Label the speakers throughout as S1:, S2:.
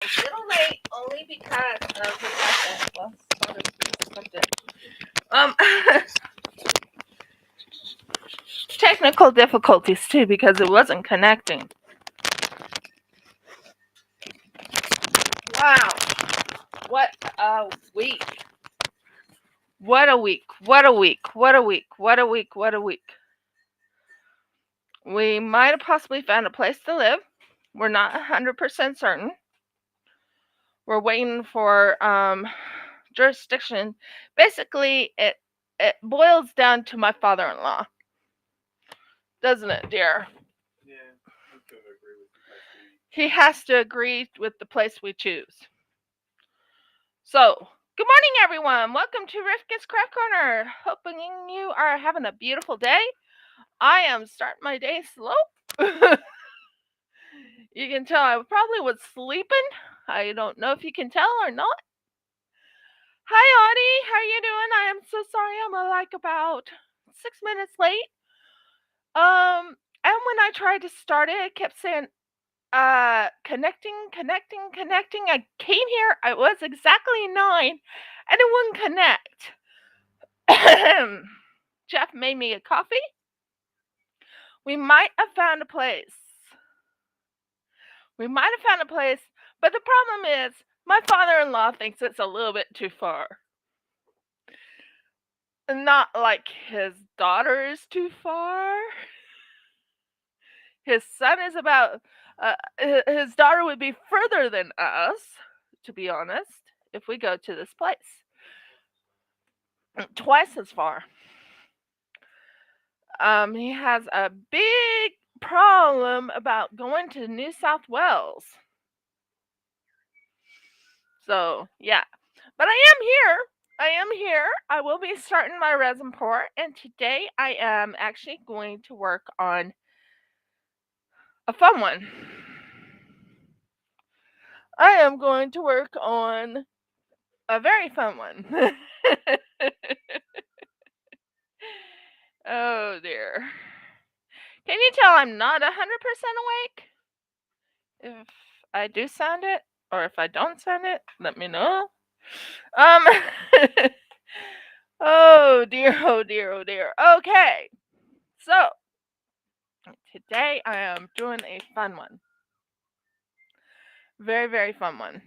S1: A little late only because of the fact that, well, sort of something. Technical difficulties too because it wasn't connecting. Wow. What a week. What a week. What a week. What a week. What a week. What a week. We might have possibly found a place to live. We're not 100% certain. We're waiting for jurisdiction. Basically, it boils down to my father-in-law. Doesn't it, dear?
S2: Yeah, I couldn't agree with you.
S1: He has to agree with the place we choose. So, good morning, everyone. Welcome to Rifka's Craft Corner. Hoping you are having a beautiful day. I am starting my day slow. You can tell I probably was sleeping. I don't know if you can tell or not. Hi, Audie. How are you doing? I am so sorry. I'm like about 6 minutes late. And when I tried to start it kept saying, connecting. I came here. I was exactly 9, and it wouldn't connect. Jeff made me a coffee. We might have found a place. But the problem is, my father-in-law thinks it's a little bit too far. Not like his daughter is too far. His son is about, his daughter would be further than us, to be honest, if we go to this place. Twice as far. He has a big problem about going to New South Wales. So, yeah. But I am here. I will be starting my resin pour, and today I am actually going to work on a fun one. I am going to work on a very fun one. Oh dear. Can you tell I'm not 100% awake? If I do sound it, or if I don't sound it, let me know. Oh dear, oh dear, oh dear. Okay. So, today I am doing a fun one. Very, very fun one.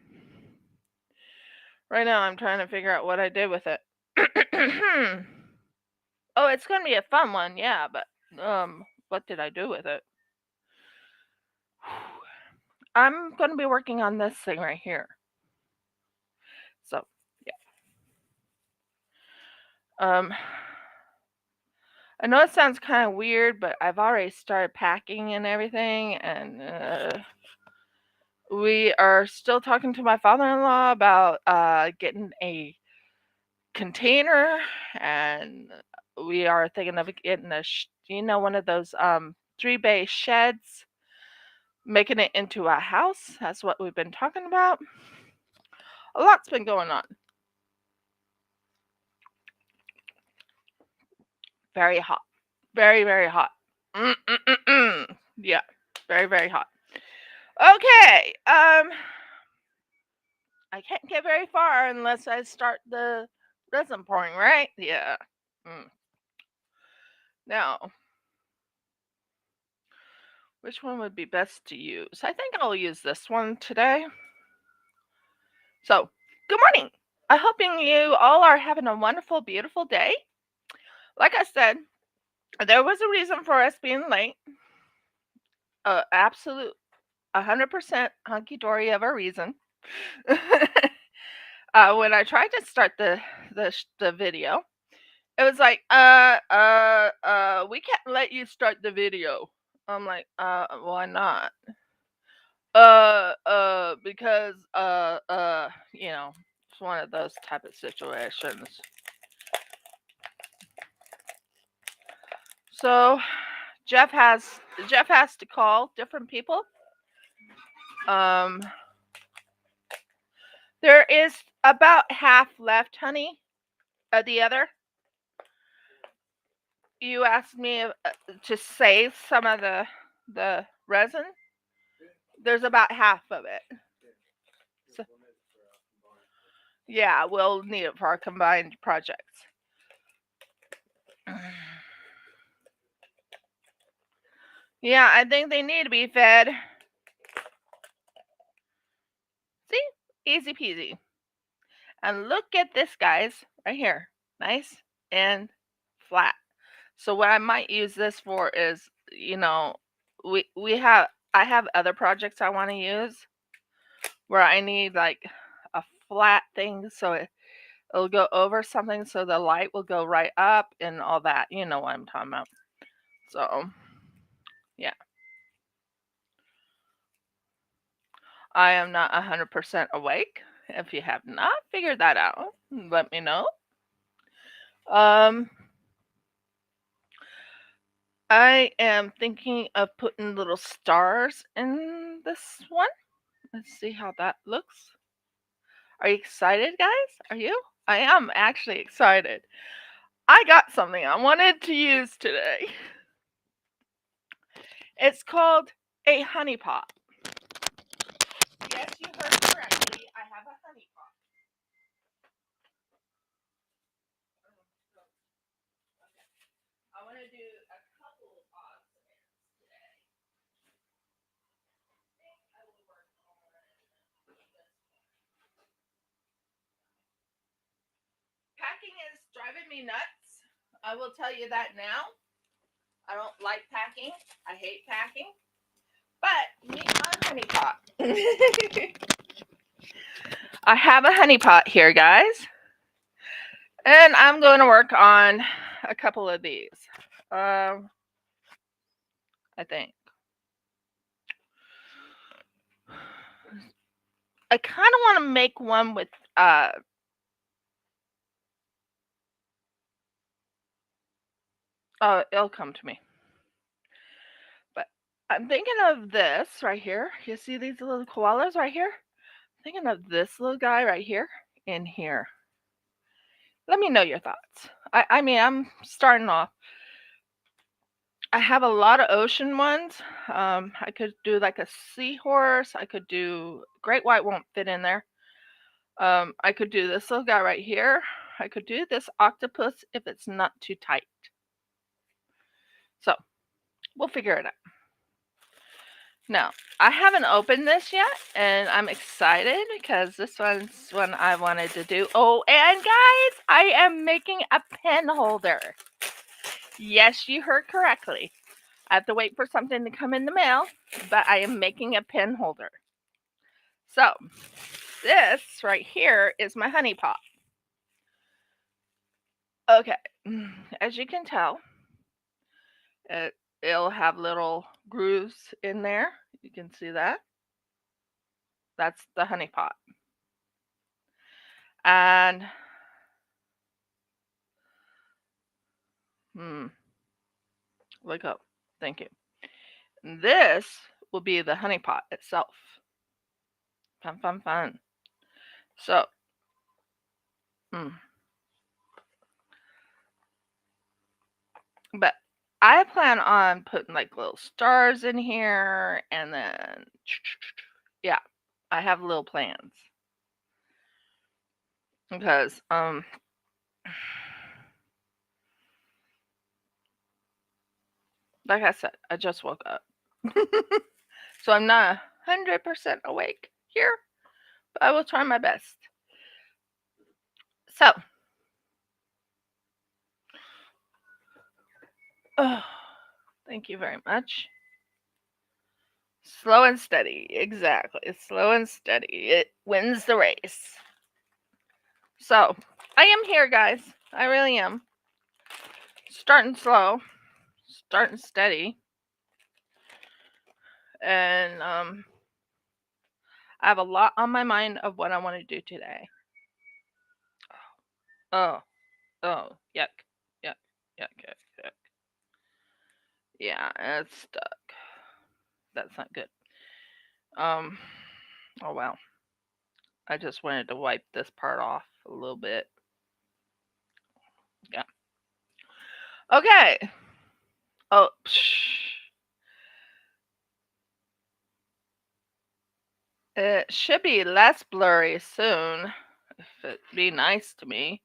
S1: Right now I'm trying to figure out what I did with it. Oh, it's going to be a fun one, yeah, but what did I do with it? I'm going to be working on this thing right here. So, yeah. I know it sounds kind of weird, but I've already started packing and everything, and we are still talking to my father-in-law about getting a container, and we are thinking of getting one of those 3-bay sheds, making it into a house. That's what we've been talking about. A lot's been going on. Very hot. Very, very hot. Yeah, very, very hot. Okay. I can't get very far unless I start the resin pouring, right? Yeah. Now, which one would be best to use? I think I'll use this one today. So, good morning. I'm hoping you all are having a wonderful, beautiful day. Like I said, there was a reason for us being late. Absolute 100% hunky-dory of a reason. When I tried to start the video, it was like, we can't let you start the video. I'm like, why not? Because, it's one of those type of situations. So, Jeff has to call different people. There is about half left, honey. The other. You asked me to save some of the resin. There's about half of it. Yeah, we'll need it for our combined projects. Yeah, I think they need to be fed. See? Easy peasy. And look at this, guys, right here. Nice and flat. So what I might use this for is, we have I have other projects I want to use where I need like a flat thing so it'll go over something so the light will go right up and all that. You know what I'm talking about. So, yeah. I am not 100% awake. If you have not figured that out, let me know. Um, I am thinking of putting little stars in this one. Let's see how that looks. Are you excited, guys? Are you? I am actually excited. I got something I wanted to use today. It's called a honey pot. Yes, you heard correctly. I have a honey pot. I want to do a couple of pots today. I will work on this. Packing is driving me nuts. I will tell you that now. I don't like packing. I hate packing. But me on honey pot. I have a honey pot here, guys. And I'm going to work on a couple of these. I think. I kind of want to make one with oh, it'll come to me. But I'm thinking of this right here. You see these little koalas right here? I'm thinking of this little guy right here in here. Let me know your thoughts. I mean, I'm starting off. I have a lot of ocean ones. I could do like a seahorse. I could do great white won't fit in there. I could do this little guy right here. I could do this octopus if it's not too tight. So we'll figure it out. Now, I haven't opened this yet, and I'm excited because this one's one I wanted to do. Oh, and guys, I am making a pen holder. Yes, you heard correctly. I have to wait for something to come in the mail, but I am making a pen holder. So, this right here is my honey pot. Okay, as you can tell, it'll have little grooves in there. You can see that. That's the honey pot. And look up. Thank you. This will be the honey pot itself. Fun, fun, fun. So, but I plan on putting like little stars in here, and then yeah, I have little plans because like I said, I just woke up, so I'm not 100% awake here, but I will try my best. So, oh, thank you very much. Slow and steady, exactly. Slow and steady. It wins the race. So, I am here, guys. I really am. Starting slow, starting steady. And I have a lot on my mind of what I want to do today. Oh, oh, yuck, yuck, yuck, yuck, yuck. Yeah, it's stuck. That's not good. Oh well. I just wanted to wipe this part off a little bit. Yeah. Okay. Oh, it should be less blurry soon. if it'd be nice to me.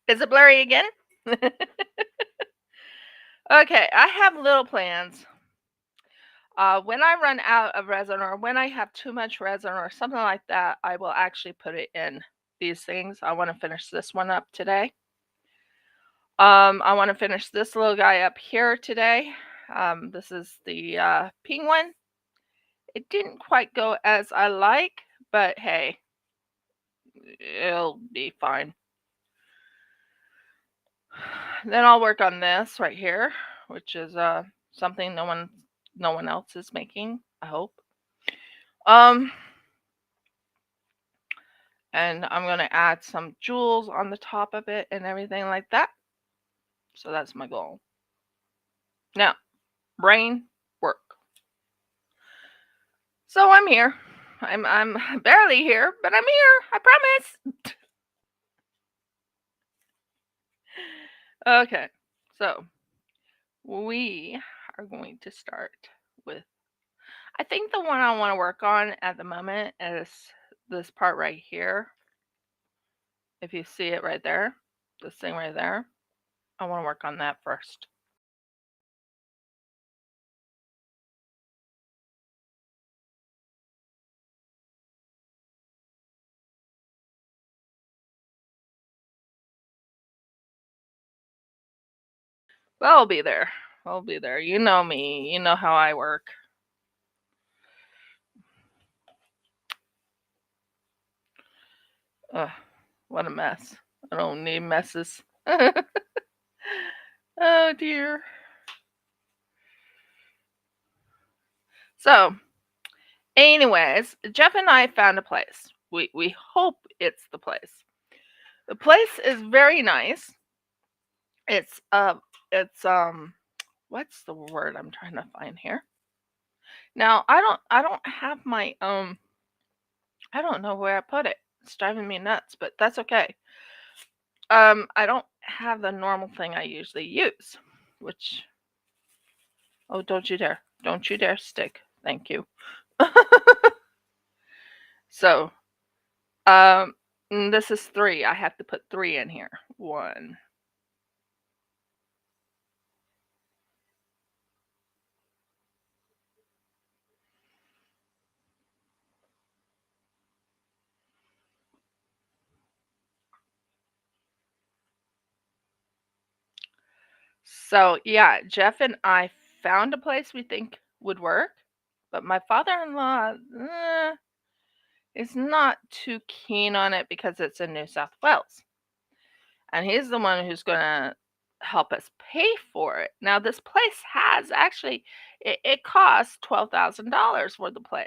S1: Is it blurry again? Okay, I have little plans. When I run out of resin or when I have too much resin or something like that, I will actually put it in these things. I want to finish this one up today. I want to finish this little guy up here today. This is the pink one. It didn't quite go as I like, but hey, it'll be fine. Then I'll work on this right here, which is something no one else is making, I hope. And I'm going to add some jewels on the top of it and everything like that. So that's my goal. Now, brain work. So I'm here. I'm barely here, but I'm here. I promise. Okay. So, we are going to start with, I think the one I want to work on at the moment is this part right here. If you see it right there, this thing right there, I want to work on that first. But I'll be there. I'll be there. You know me. You know how I work. Ugh, what a mess. I don't need messes. Oh dear. So, anyways, Jeff and I found a place. We hope it's the place. The place is very nice. It's what's the word I'm trying to find here? Now, I don't have my I don't know where I put it. It's driving me nuts, but that's okay. I don't have the normal thing I usually use, which, oh, don't you dare. Don't you dare stick. Thank you. So, this is 3. I have to put 3 in here. 1. So, yeah, Jeff and I found a place we think would work, but my father-in-law is not too keen on it because it's in New South Wales. And he's the one who's going to help us pay for it. Now, this place has actually, it costs $12,000 for the place.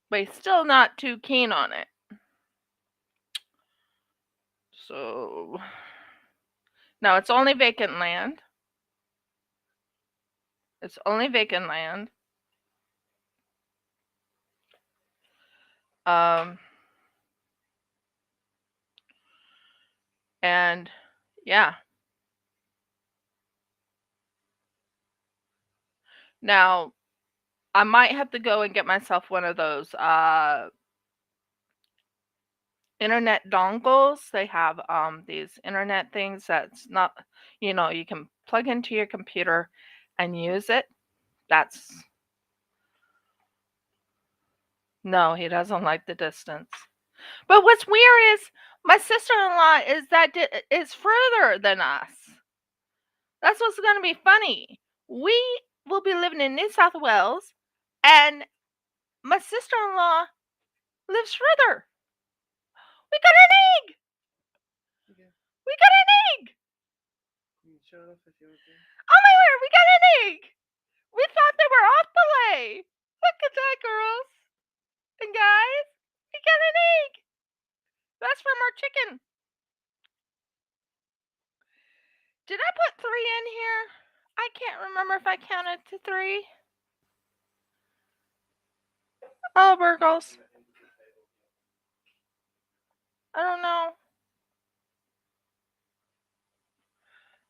S1: But he's still not too keen on it. So, now it's only vacant land. It's only vacant land. And yeah. Now, I might have to go and get myself one of those internet dongles. They have these internet things that's not, you can plug into your computer and use it. That's, no, he doesn't like the distance. But what's weird is my sister-in-law is further than us. That's what's going to be funny. We will be living in New South Wales, and my sister-in-law lives further. We got an egg.
S2: Okay.
S1: We got an egg.
S2: You can show it off if you want to.
S1: Oh my word, we got an egg. We thought they were off the lay. Look at that, girls and guys. We got an egg. That's from our chicken. Did I put 3 in here? I can't remember if I counted to 3. Oh, Burgles. I don't know.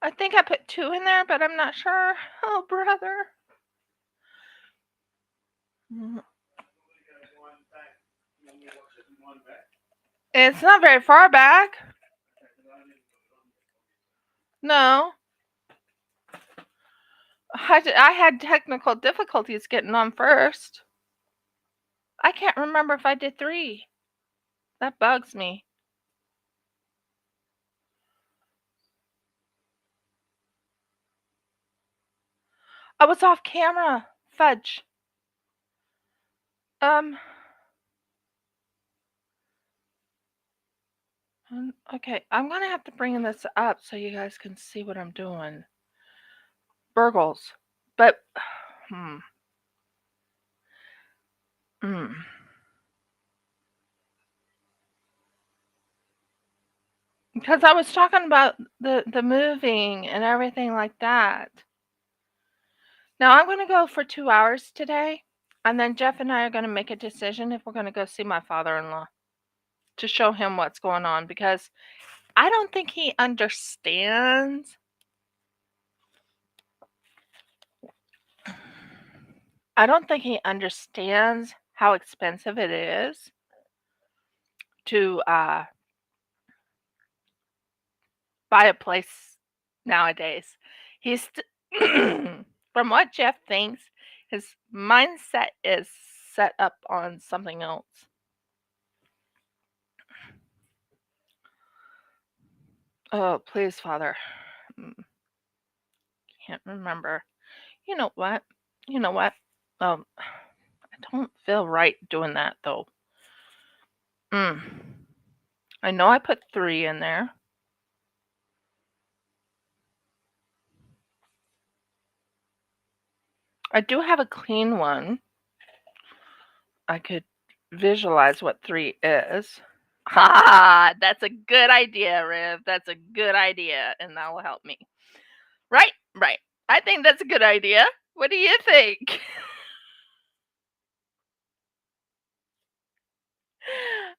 S1: I think I put 2 in there, but I'm not sure. Oh, brother. It's not very far back. No. I had technical difficulties getting on first. I can't remember if I did 3. That bugs me. I was off camera. Fudge. Okay, I'm gonna have to bring this up so you guys can see what I'm doing. Burgles. But, Because I was talking about the moving and everything like that. Now I'm gonna go for 2 hours today, and then Jeff and I are gonna make a decision if we're gonna go see my father-in-law to show him what's going on, because I don't think he understands. I don't think he understands how expensive it is to buy a place nowadays. He's from what Jeff thinks, his mindset is set up on something else. Oh, please, Father. Can't remember. You know what? You know what? I don't feel right doing that though. I know I put 3 in there. I do have a clean one. I could visualize what 3 is. Ha! That's a good idea, Riv. That's a good idea, and that will help me. Right, right. I think that's a good idea. What do you think?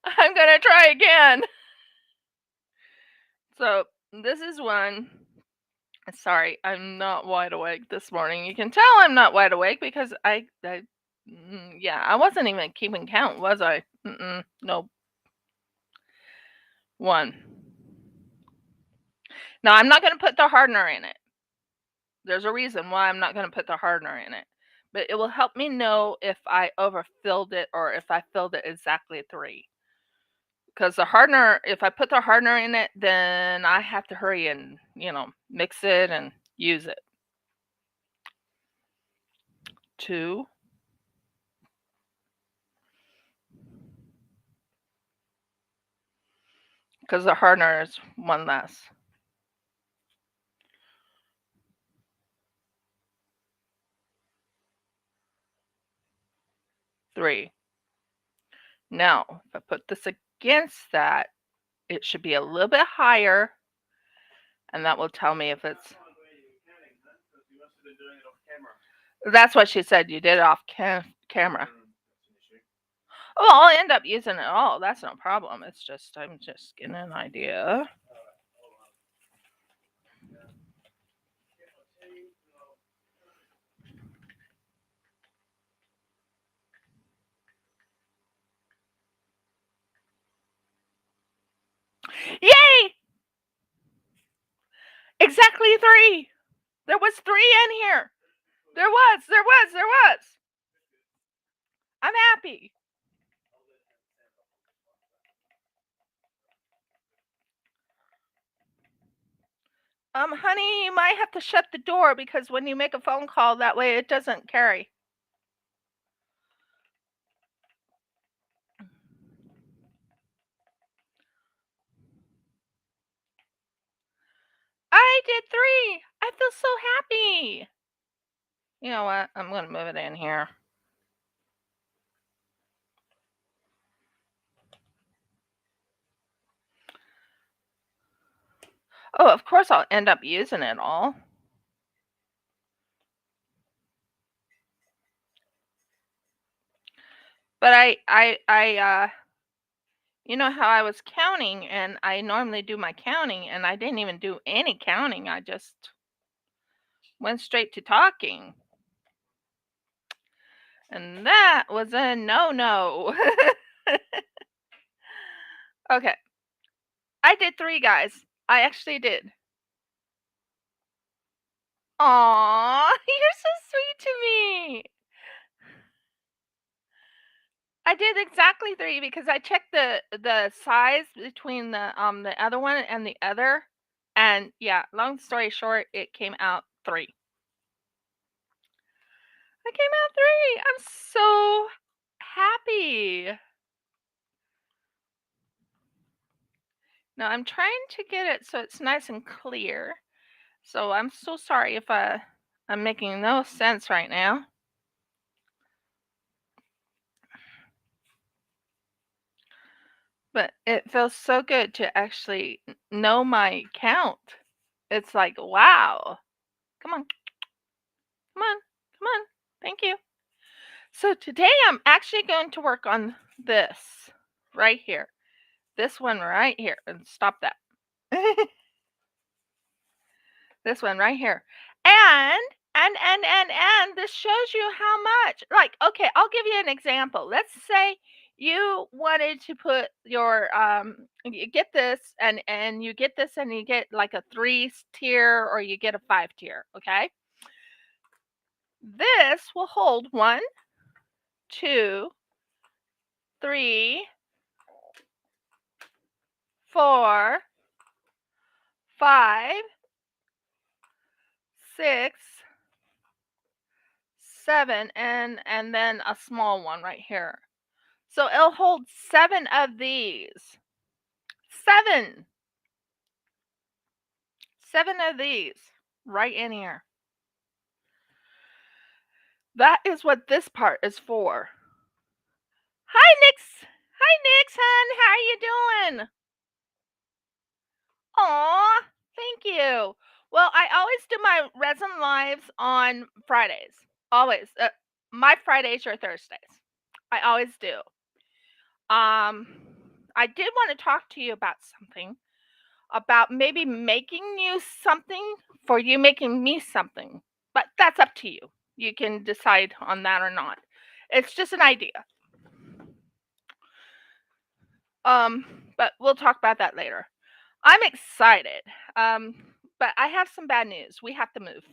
S1: I'm gonna try again. So, this is one. Sorry, I'm not wide awake this morning. You can tell I'm not wide awake because yeah, I wasn't even keeping count, was I? Nope. 1. Now, I'm not gonna put the hardener in it. There's a reason why I'm not gonna put the hardener in it, but it will help me know if I overfilled it or if I filled it exactly 3. Because the hardener, if I put the hardener in it, then I have to hurry and, mix it and use it. 2. Because the hardener is 1 less. 3. Now, if I put this against that, it should be a little bit higher, and that will tell me if it's... That's what she said. You did it off camera. Oh, I'll end up using it all. That's no problem. It's just, I'm just getting an idea. Yay! Exactly 3. There was 3 in here. There was. I'm happy. Honey, you might have to shut the door because when you make a phone call, that way it doesn't carry. I did 3. I feel so happy. You know what? I'm going to move it in here. Oh, of course I'll end up using it all. But You know how I was counting, and I normally do my counting, and I didn't even do any counting. I just went straight to talking. And that was a no-no. Okay. I did 3, guys. I actually did. Aw, you're so sweet to me. I did exactly 3 because I checked the size between the other one and the other, and yeah, long story short, it came out 3. It came out 3. I'm so happy. Now I'm trying to get it so it's nice and clear. So I'm so sorry if I'm making no sense right now. But it feels so good to actually know my count. It's like, wow. Come on, come on, come on. Thank you. So today I'm actually going to work on this right here. This one right here. And stop that. This one right here. And this shows you how much. Like, okay, I'll give you an example. Let's say you wanted to put your you get this and you get this and you get like a 3 tier or you get a 5 tier, okay? This will hold 1, 2, 3, 4, 5, 6, 7, and then a small one right here. So it'll hold 7 of these. 7. 7 of these right in here. That is what this part is for. Hi, Nix. Hi, Nix, hon. How are you doing? Aw, thank you. Well, I always do my resin lives on Fridays. Always. My Fridays or Thursdays. I always do. Um, I did want to talk to you about something. About maybe making you something for you making me something. But that's up to you. You can decide on that or not. It's just an idea. But we'll talk about that later. I'm excited. Um, but I have some bad news. We have to move.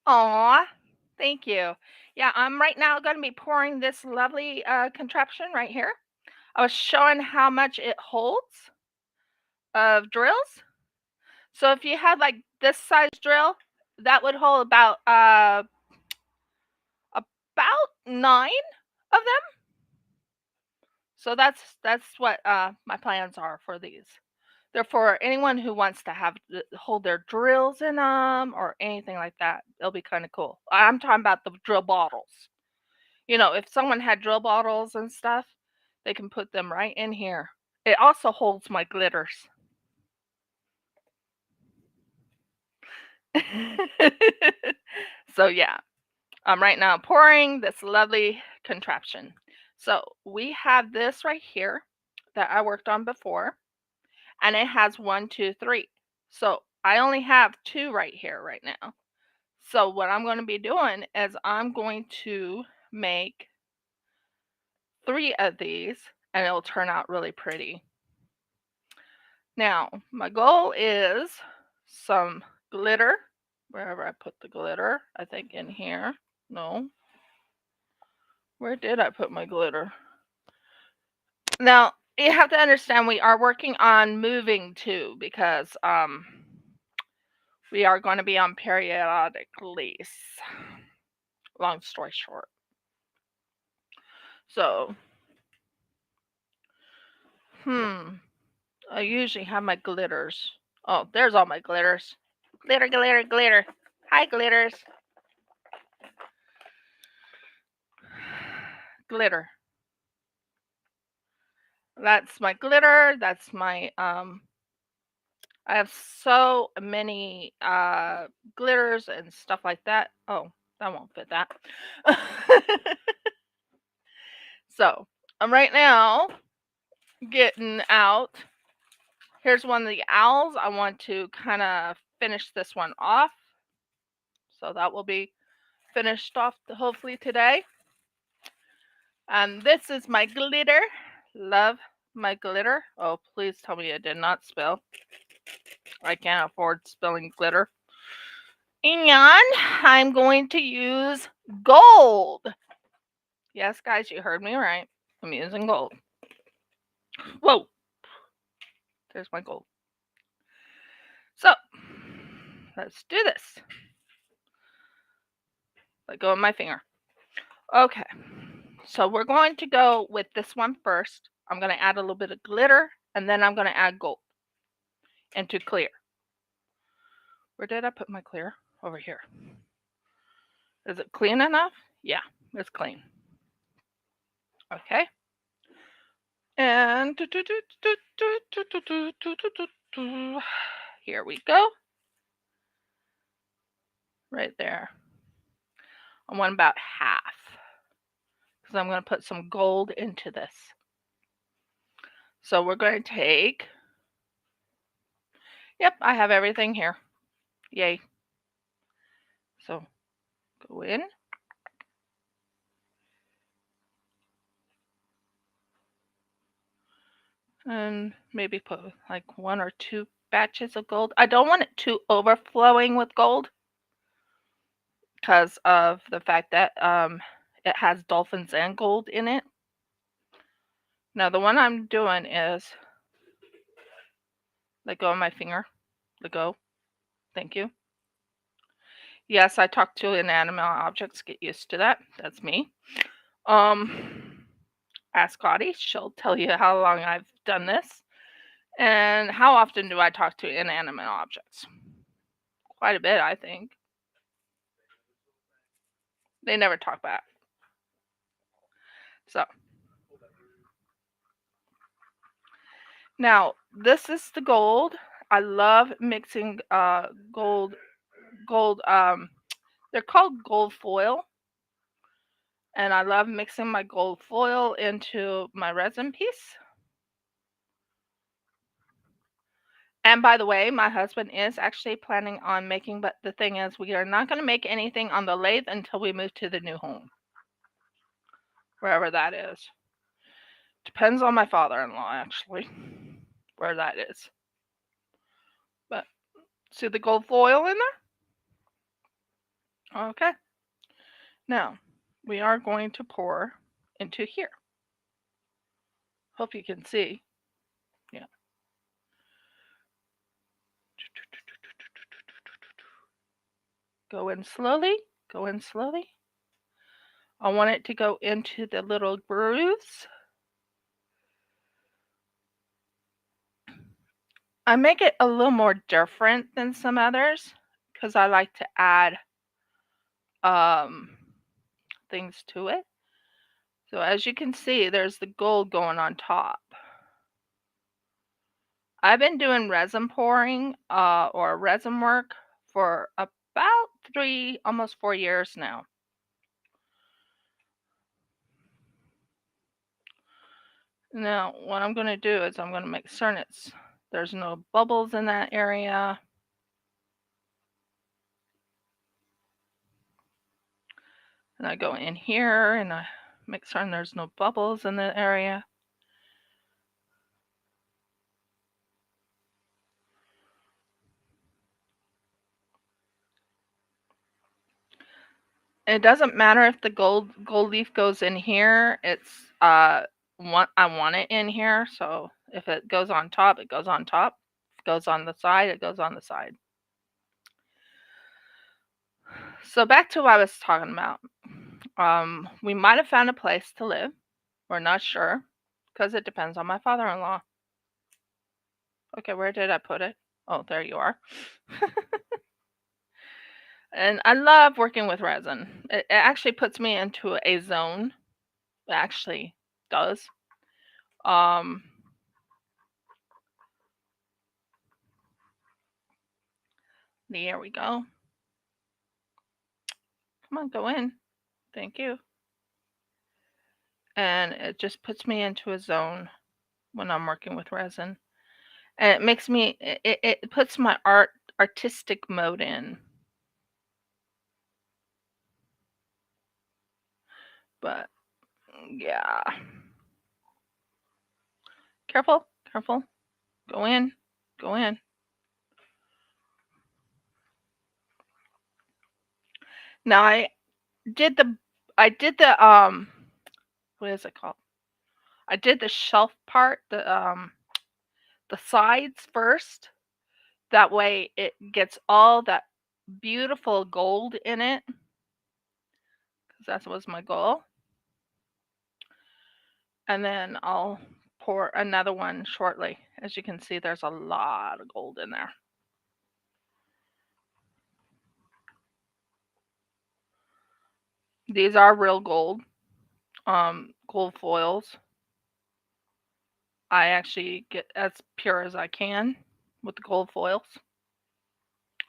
S1: Aw, thank you. Yeah, I'm right now going to be pouring this lovely contraption right here. I was showing how much it holds of drills. So if you had like this size drill, that would hold about 9 of them. So that's what my plans are for these. They're for anyone who wants to have hold their drills in them or anything like that. It'll be kind of cool. I'm talking about the drill bottles. You know, if someone had drill bottles and stuff, they can put them right in here. It also holds my glitters. So yeah, I'm right now pouring this lovely contraption. So we have this right here that I worked on before, and it has 1, 2, 3. So I only have 2 right here right now. So what I'm going to be doing is I'm going to make 3 of these, and it'll turn out really pretty. Now, my goal is some glitter, wherever I put the glitter, I think in here. No. Where did I put my glitter? Now, you have to understand we are working on moving too because we are going to be on periodic lease. Long story short. So, I usually have my glitters. Oh, there's all my glitters. Glitter, glitter, glitter. Hi, glitters. Glitter. That's my glitter. That's my I have so many glitters and stuff like that. Oh, That won't fit that. So I'm right now getting out. Here's one of the owls. I want to kind of finish this one off. So that will be finished off hopefully today. And this is my glitter. Love my glitter. Oh, please tell me it did not spill. I can't afford spilling glitter. And I'm going to use gold. Yes, guys, you heard me right. I'm using gold. Whoa. There's my gold. So, let's do this. Let go of my finger. Okay. So we're going to go with this one first. I'm going to add a little bit of glitter, and then I'm going to add gold into clear. Where did I put my clear? Over here. Is it clean enough? Yeah, it's clean. Okay. And here we go. Right there. I want about half because I'm going to put some gold into this. So we're going to take, yep, I have everything here. Yay. So go in. And maybe put like 1 or 2 batches of gold. I don't want it too overflowing with gold because of the fact that it has dolphins and gold in it. Now the one I'm doing is, let go of my finger. Let go. Thank you. Yes, I talk to inanimate objects. Get used to that. That's me. Ask Audie. She'll tell you how long I've done this. And how often do I talk to inanimate objects? Quite a bit, I think. They never talk back. So now this is the gold. I love mixing gold. They're called gold foil. And I love mixing my gold foil into my resin piece. And by the way, my husband is actually planning on making, but the thing is, we are not going to make anything on the lathe until we move to the new home. Wherever that is. Depends on my father-in-law, actually, where that is. But see the gold foil in there? Okay. Now, we are going to pour into here. Hope you can see. Yeah. Go in slowly. Go in slowly. I want it to go into the little grooves. I make it a little more different than some others because I like to add things to it. So as you can see, there's the gold going on top. I've been doing resin pouring or resin work for about 3, almost 4 years now. Now, what I'm going to do is I'm going to make certain there's no bubbles in that area. And I go in here and I make certain there's no bubbles in the area. It doesn't matter if the gold leaf goes in here. It's I want it in here. So if it goes on top, it goes on top. If it goes on the side, it goes on the side. So back to what I was talking about. We might have found a place to live. We're not sure because it depends on my father-in-law. Okay, where did I put it? Oh, there you are. And I love working with resin. It actually puts me into a zone. It actually does. There we go. Come on, go in. Thank you. And it just puts me into a zone when I'm working with resin. And it makes me, it puts my artistic mode in. But yeah. Careful, careful. Go in, go in. Now did the, I did the, what is it called? I did the shelf part, the sides first. That way it gets all that beautiful gold in it, because that was my goal. And then I'll pour another one shortly. As you can see, there's a lot of gold in there. These are real gold, gold foils. I actually get as pure as I can with the gold foils.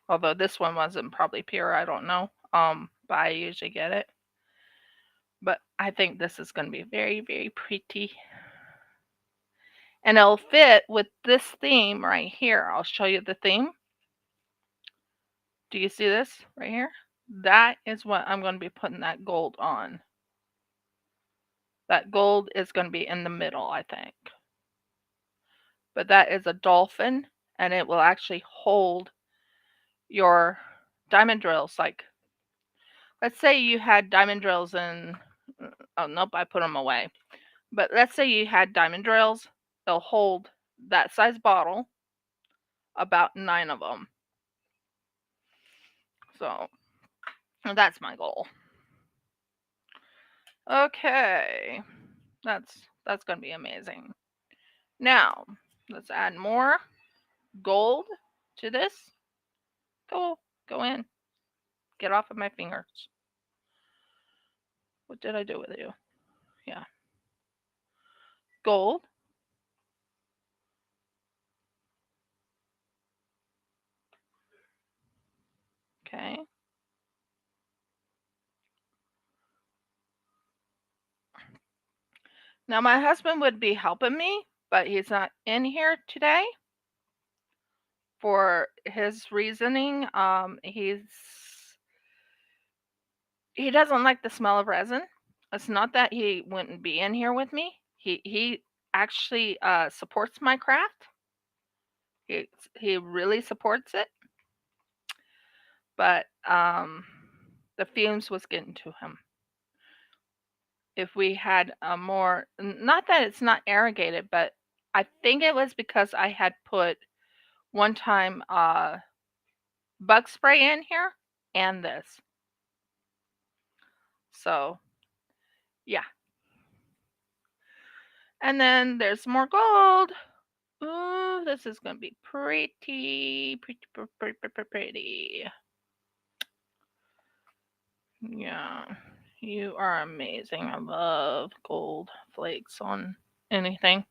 S1: Although this one wasn't probably pure, I don't know. But I usually get it. But I think this is going to be very, very pretty. And it'll fit with this theme right here. I'll show you the theme. Do you see this right here? That is what I'm going to be putting that gold on. That gold is going to be in the middle, I think. But that is a dolphin, and it will actually hold your diamond drills. Like, let's say you had diamond drills in, oh, nope, I put them away. But let's say you had diamond drills. They'll hold that size bottle, about 9 of them. So that's my goal. Okay, that's gonna be amazing. Now let's add more gold to this. Go in. Get off of my fingers. What did I do with you? Yeah. Gold. Okay. Now my husband would be helping me, but he's not in here today for his reasoning. He doesn't like the smell of resin. It's not that he wouldn't be in here with me. He actually supports my craft. He really supports it. But the fumes was getting to him. If we had a more, not that it's not irrigated, but I think it was because I had put one time bug spray in here and this. So yeah. And then there's more gold. Ooh, this is gonna be pretty. Yeah, you are amazing. I love gold flakes on anything.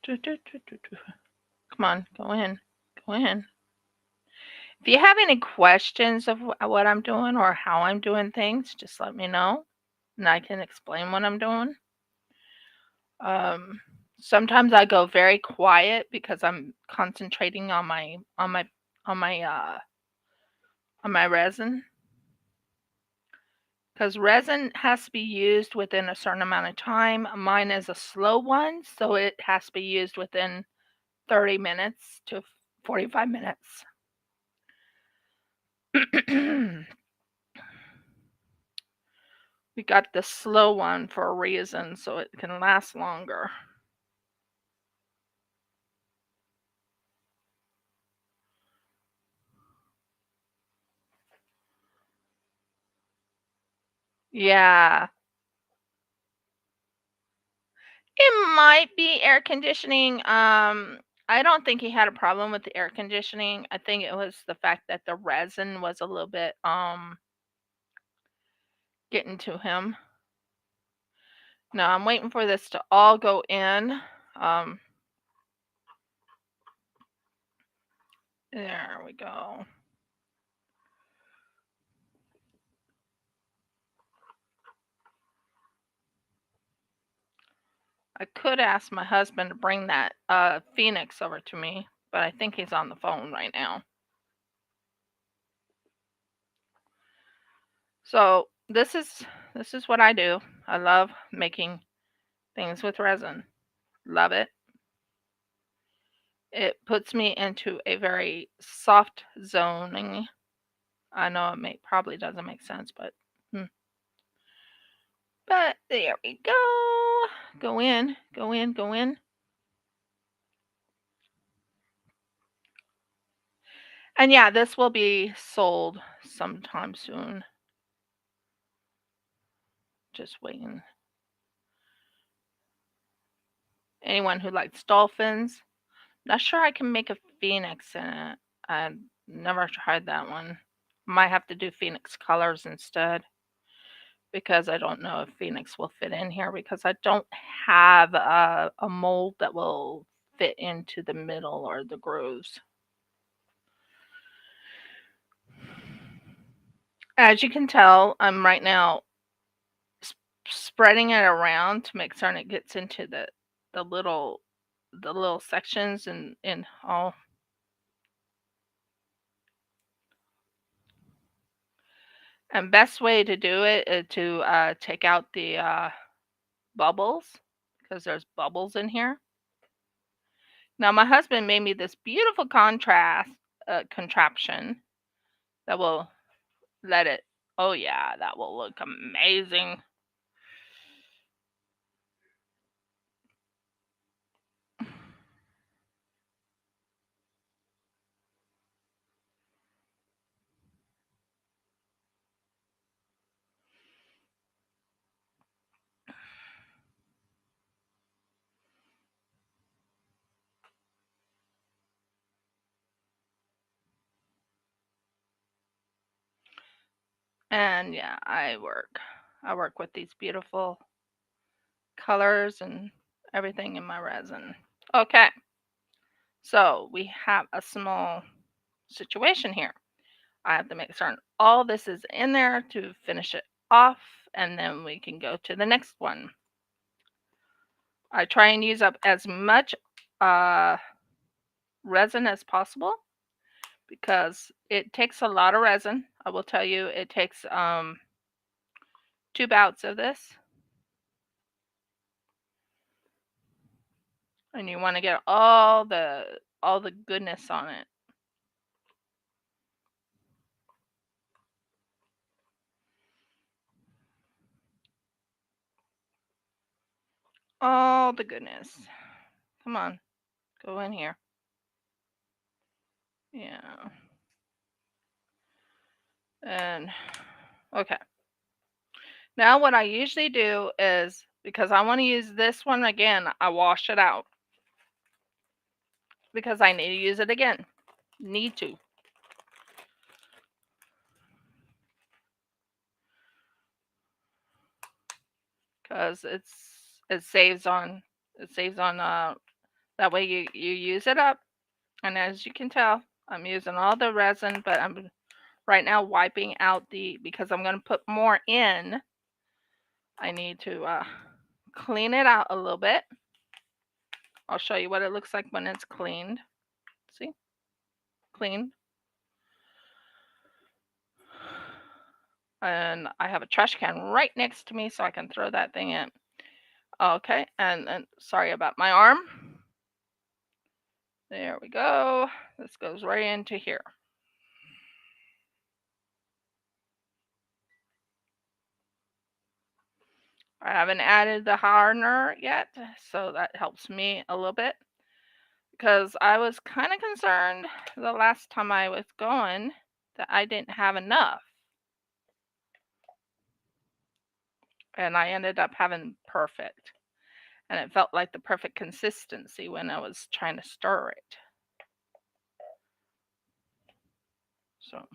S1: Come on, go in. Go in. If you have any questions of what I'm doing or how I'm doing things, just let me know and I can explain what I'm doing. Sometimes I go very quiet because I'm concentrating on my resin. Because resin has to be used within a certain amount of time. Mine is a slow one, so it has to be used within 30 minutes to 45 minutes. We got the slow one for a reason, so it can last longer. Yeah. It might be air conditioning. I don't think he had a problem with the air conditioning. I think it was the fact that the resin was a little bit getting to him. Now I'm waiting for this to all go in. There we go. I could ask my husband to bring that Phoenix over to me, but I think he's on the phone right now. So this is what I do. I love making things with resin. Love it. It puts me into a very soft zoning. I know it probably doesn't make sense, but but there we go. Go in, go in, go in. And yeah, this will be sold sometime soon. Just waiting. Anyone who likes dolphins. Not sure I can make a phoenix in it. I've never tried that one. Might have to do phoenix colors instead because I don't know if phoenix will fit in here because I don't have a mold that will fit into the middle or the grooves. As you can tell, I'm right now spreading it around to make certain it gets into the little sections and all. And best way to do it is to take out the bubbles because there's bubbles in here. Now my husband made me this beautiful contraption that will let it. Oh yeah, that will look amazing. And yeah, I work with these beautiful colors and everything in my resin. Okay, so we have a small situation here. I have to make certain all this is in there to finish it off, and then we can go to the next one. I try and use up as much resin as possible because it takes a lot of resin. I will tell you, it takes 2 bouts of this. And you want to get all the goodness on it. All the goodness. Come on, go in here. Yeah. And okay. Now what I usually do is because I want to use this one again, I wash it out because I need to use it again. Need to. Because it saves on that way you use it up. And as you can tell, I'm using all the resin, but I'm right now wiping out because I'm going to put more in. I need to clean it out a little bit. I'll show you what it looks like when it's cleaned. See? Clean. And I have a trash can right next to me so I can throw that thing in. Okay, and sorry about my arm. There we go. This goes right into here. I haven't added the hardener yet, so that helps me a little bit because I was kind of concerned the last time I was going that I didn't have enough. And I ended up having perfect. And it felt like the perfect consistency when I was trying to stir it. So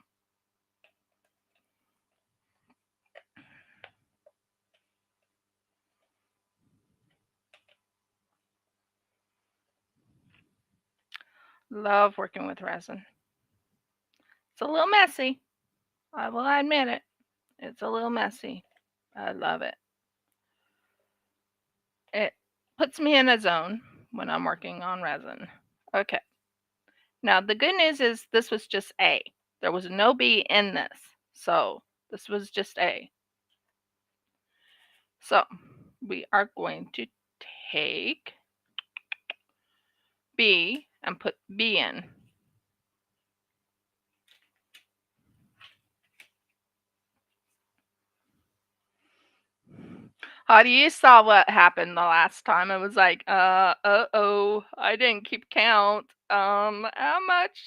S1: Love working with resin. It's a little messy. I will admit it. It's a little messy. I love it. It puts me in a zone when I'm working on resin. Okay. Now, the good news is this was just A. There was no B in this. So, this was just A. So, we are going to take B and put B in. How do you saw what happened the last time? It was like, uh-oh, I didn't keep count. How much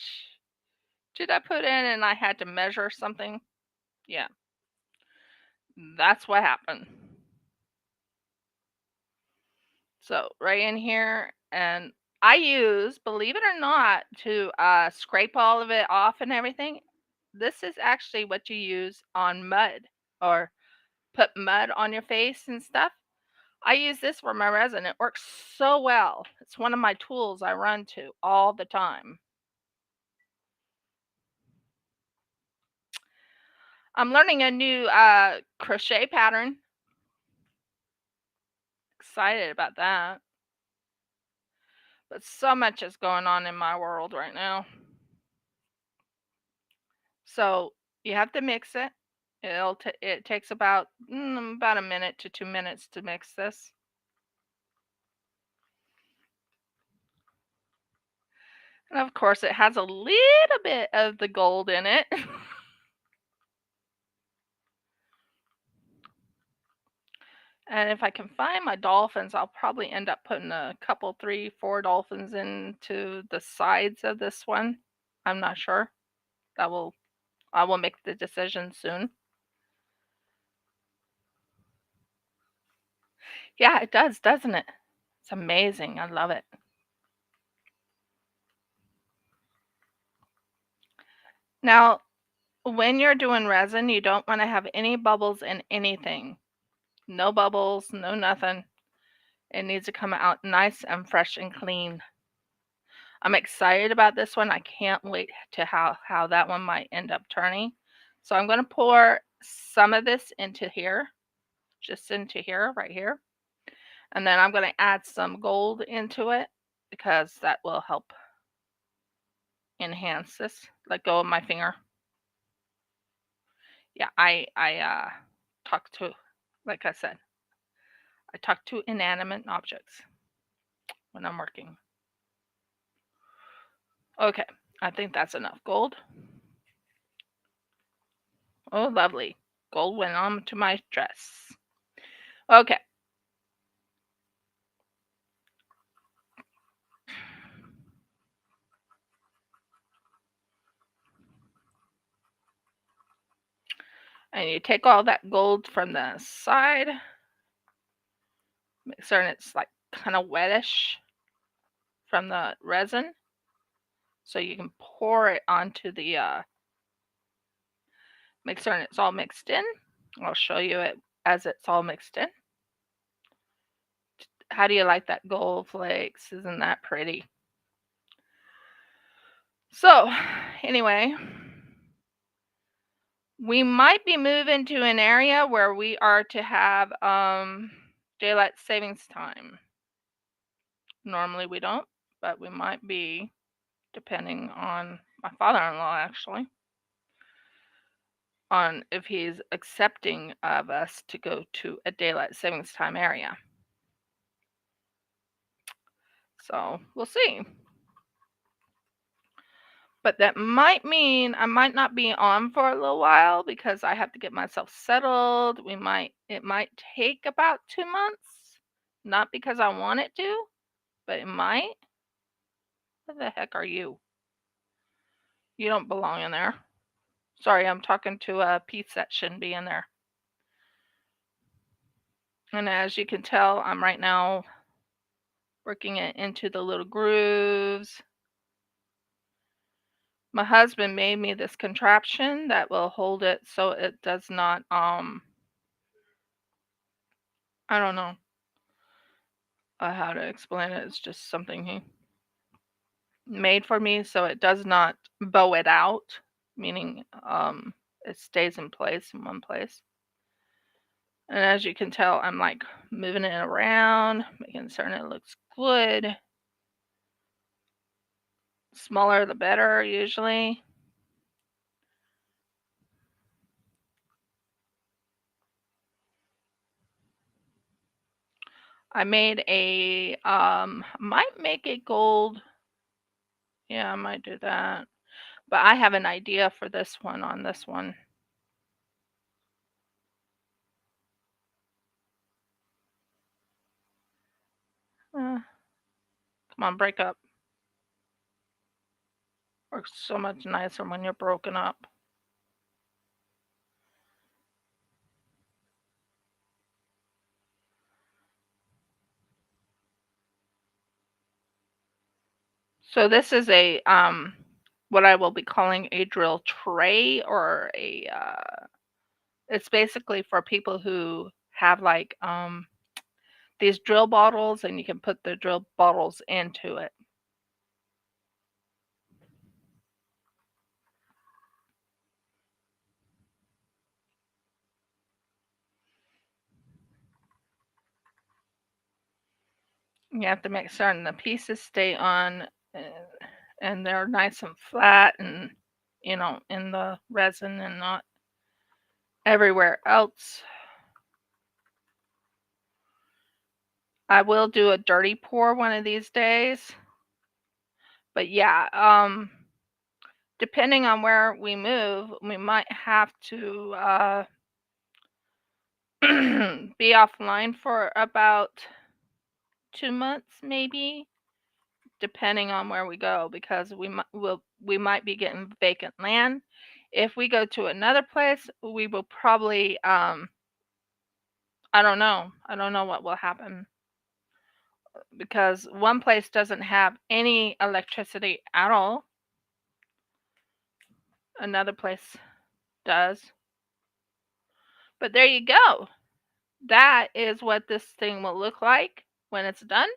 S1: did I put in and I had to measure something? Yeah, that's what happened. So right in here, and I use, believe it or not, to scrape all of it off and everything. This is actually what you use on mud or put mud on your face and stuff. I use this for my resin. It works so well. It's one of my tools I run to all the time. I'm learning a new crochet pattern. Excited about that. But so much is going on in my world right now. So you have to mix it. It takes about a minute to 2 minutes to mix this. And of course, it has a little bit of the gold in it. And if I can find my dolphins, I'll probably end up putting a couple, 3, 4 dolphins into the sides of this one. I'm not sure. That will I will make the decision soon. Yeah, it does, doesn't it? It's amazing. I love it. Now, when you're doing resin, you don't want to have any bubbles in anything. No bubbles, no nothing. It needs to come out nice and fresh and clean. I'm excited about this one. I can't wait to how that one might end up turning. So I'm going to pour some of this into here, just into here, right here. And then I'm going to add some gold into it because that will help enhance this. Let go of my finger. Yeah, I talk to, like I said, I talk to inanimate objects when I'm working. Okay, I think that's enough gold. Oh, lovely. Gold went on to my dress. Okay. And you take all that gold from the side, make certain it's like kind of wettish from the resin. So you can pour it onto the, make certain it's all mixed in. I'll show you it as it's all mixed in. How do you like that gold flakes? Isn't that pretty? So, anyway, we might be moving to an area where we are to have daylight savings time. Normally we don't, but we might be, depending on my father-in-law actually, on if he's accepting of us to go to a daylight savings time area. So we'll see. But that might mean I might not be on for a little while because I have to get myself settled. It might take about 2 months. Not because I want it to, but it might. What the heck are you? You don't belong in there. Sorry, I'm talking to a piece that shouldn't be in there. And as you can tell, I'm right now working it into the little grooves. My husband made me this contraption that will hold it so it does not, I don't know how to explain it. It's just something made for me so it does not bow it out, meaning it stays in place in one place. And as you can tell, I'm like moving it around, making certain it looks good. Smaller the better, usually. I made a might make a gold. Yeah, I might do that. But I have an idea for this one on this one. Come on, break up. Works so much nicer when you're broken up. So this is a what I will be calling a drill tray, or a it's basically for people who have like these drill bottles, and you can put the drill bottles into it. You have to make certain the pieces stay on, and they're nice and flat, and in the resin and not everywhere else. I will do a dirty pour one of these days. But yeah, depending on where we move, we might have to be offline for about 2 months, maybe, depending on where we go, because we might be getting vacant land. If we go to another place, we will probably I don't know. I don't know what will happen, because one place doesn't have any electricity at all. Another place does. But there you go. That is what this thing will look like when it's done.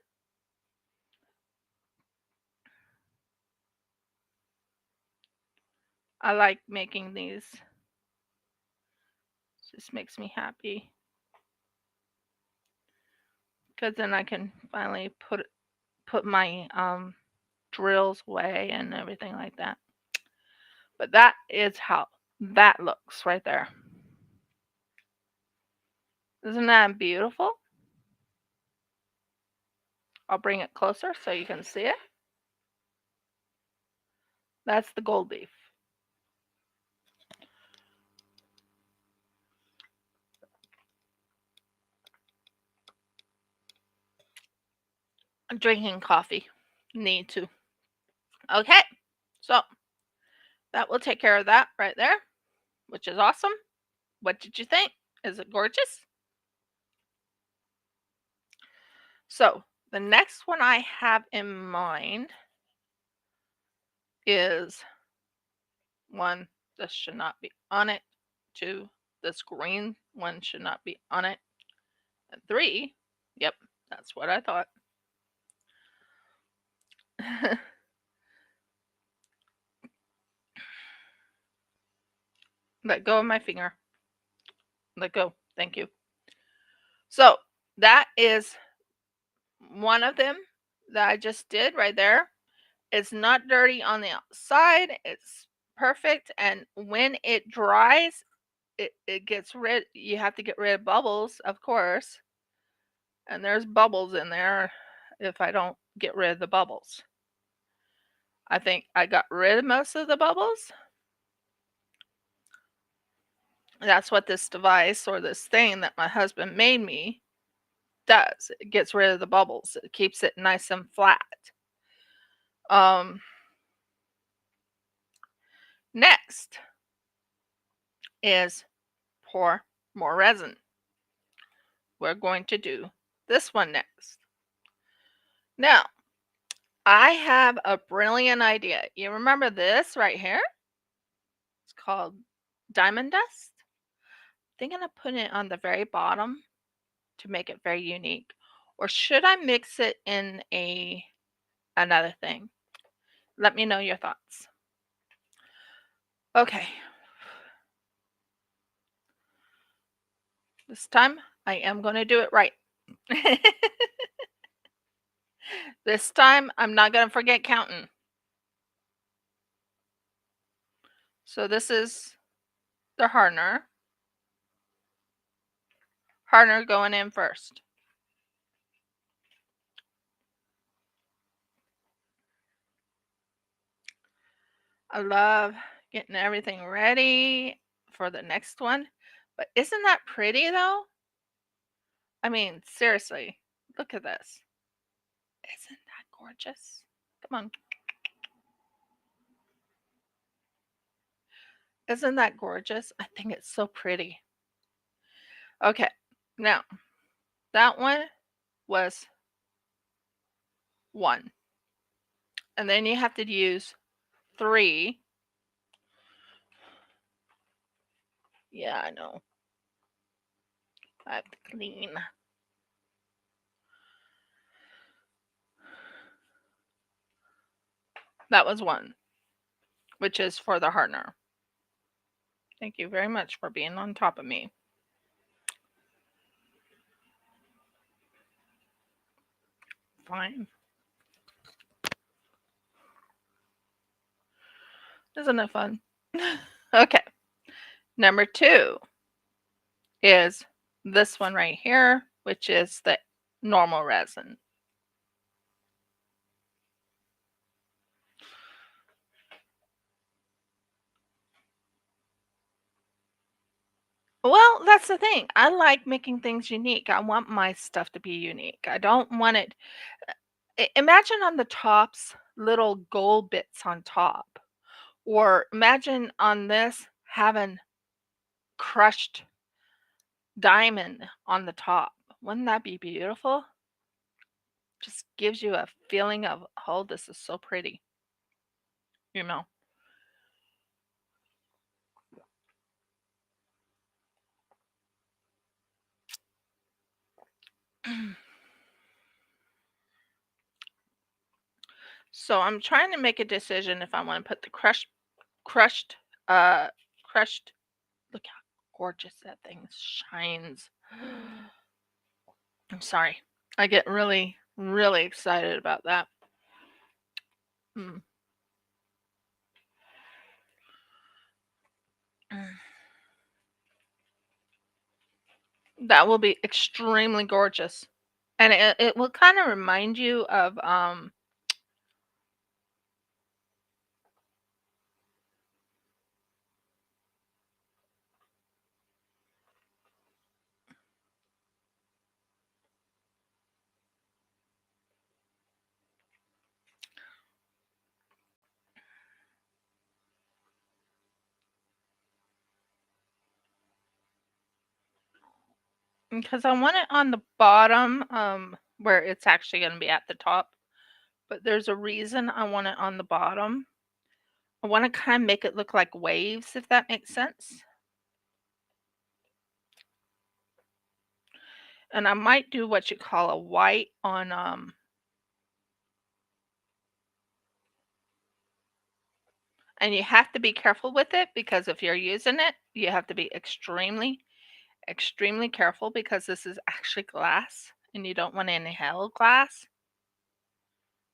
S1: I like making these. It just makes me happy, because then I can finally put my drills away and everything like that. But that is how that looks right there. Isn't that beautiful? I'll bring it closer so you can see it. That's the gold leaf. I'm drinking coffee. Need to. Okay, so that will take care of that right there, which is awesome. What did you think? Is it gorgeous? So the next one I have in mind is one, this should not be on it. Two, this green one should not be on it. And three, yep, that's what I thought. Let go of my finger. Let go. Thank you. So that is one of them that I just did right there. It's not dirty on the outside. It's perfect. And when it dries, it gets rid. You have to get rid of bubbles, of course. And there's bubbles in there if I don't get rid of the bubbles. I think I got rid of most of the bubbles. That's what this device, or this thing that my husband made me, does. It gets rid of the bubbles. It keeps it nice and flat. Next is pour more resin. We're going to do this one next. Now, I have a brilliant idea. You remember this right here? It's called diamond dust. I'm thinking of putting it on the very bottom to make it very unique. Or should I mix it in another thing? Let me know your thoughts. Okay. This time I am going to do it right. This time I'm not going to forget counting. So this is the hardener. Hardener going in first. I love getting everything ready for the next one. But isn't that pretty though? I mean, seriously, look at this. Isn't that gorgeous? Come on. Isn't that gorgeous? I think it's so pretty. Okay, now that one was one. And then you have to use three. Yeah, I know. I have to clean. That was one, which is for the hardener. Thank you very much for being on top of me. Fine. Isn't it fun? Okay. Number two is this one right here, which is the normal resin. Well, that's the thing. I like making things unique. I want my stuff to be unique. I don't want it. Imagine on the tops little gold bits on top. Or imagine on this having crushed diamond on the top. Wouldn't that be beautiful? Just gives you a feeling of, oh, this is so pretty, you know. So I'm trying to make a decision if I want to put the crushed, uh, crushed. Look how gorgeous that thing shines. I'm sorry. I get really, really excited about that. Mm. That will be extremely gorgeous. And it will kind of remind you of because I want it on the bottom, where it's actually going to be at the top. But there's a reason I want it on the bottom. I want to kind of make it look like waves, if that makes sense. And I might do what you call a white on and you have to be careful with it because if you're using it, you have to be extremely, extremely careful because this is actually glass and you don't want to inhale glass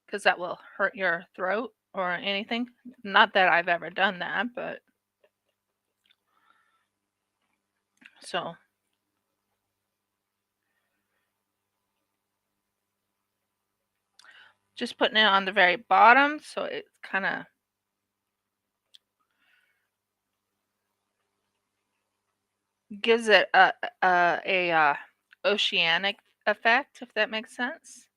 S1: because that will hurt your throat or anything. Not that I've ever done that, but so just putting it on the very bottom so it kind of gives it a oceanic effect, if that makes sense.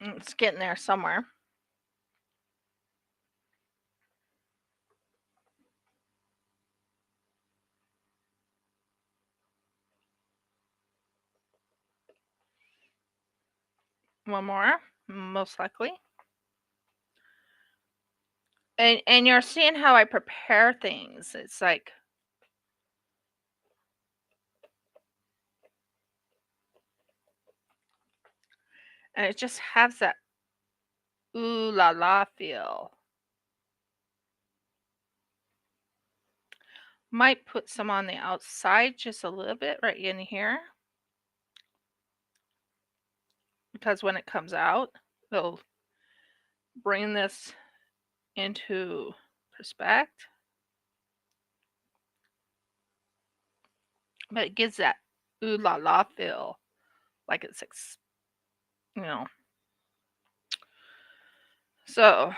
S1: It's getting there somewhere. One more, most likely. And you're seeing how I prepare things. It's like and it just has that ooh la la feel. Might put some on the outside just a little bit right in here because when it comes out, it'll bring this into perspective. But it gives that ooh la la feel, like it's you know. So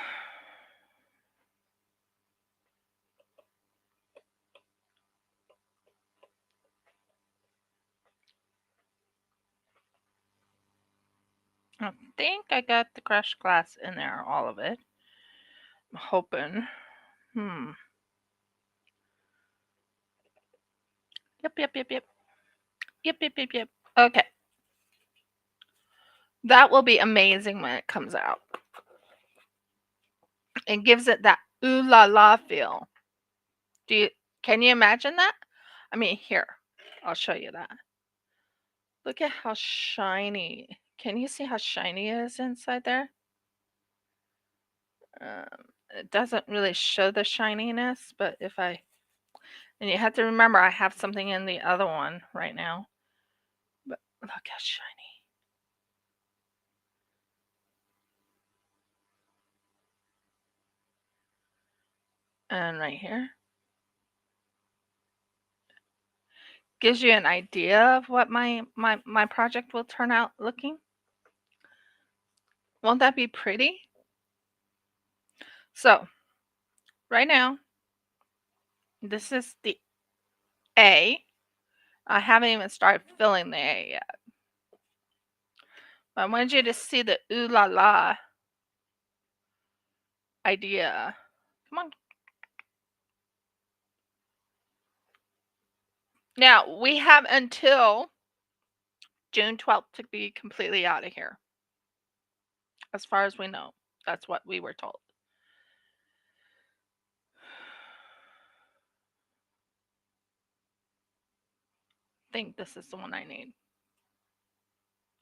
S1: I think I got the crushed glass in there, all of it. I'm hoping. Hmm. Yep, yep, yep, yep. Yep, yep, yep, yep. Okay. That will be amazing when it comes out. It gives it that ooh la la feel. Can you imagine that? I mean, here, I'll show you that. Look at how shiny. Can you see how shiny it is inside there? It doesn't really show the shininess, but and you have to remember I have something in the other one right now. But look how shiny. And right here. Gives you an idea of what my project will turn out looking. Won't that be pretty? So, right now, this is the A. I haven't even started filling the A yet. But I wanted you to see the ooh la la idea. Come on. Now, we have until June 12th to be completely out of here. As far as we know. That's what we were told. I think this is the one I need.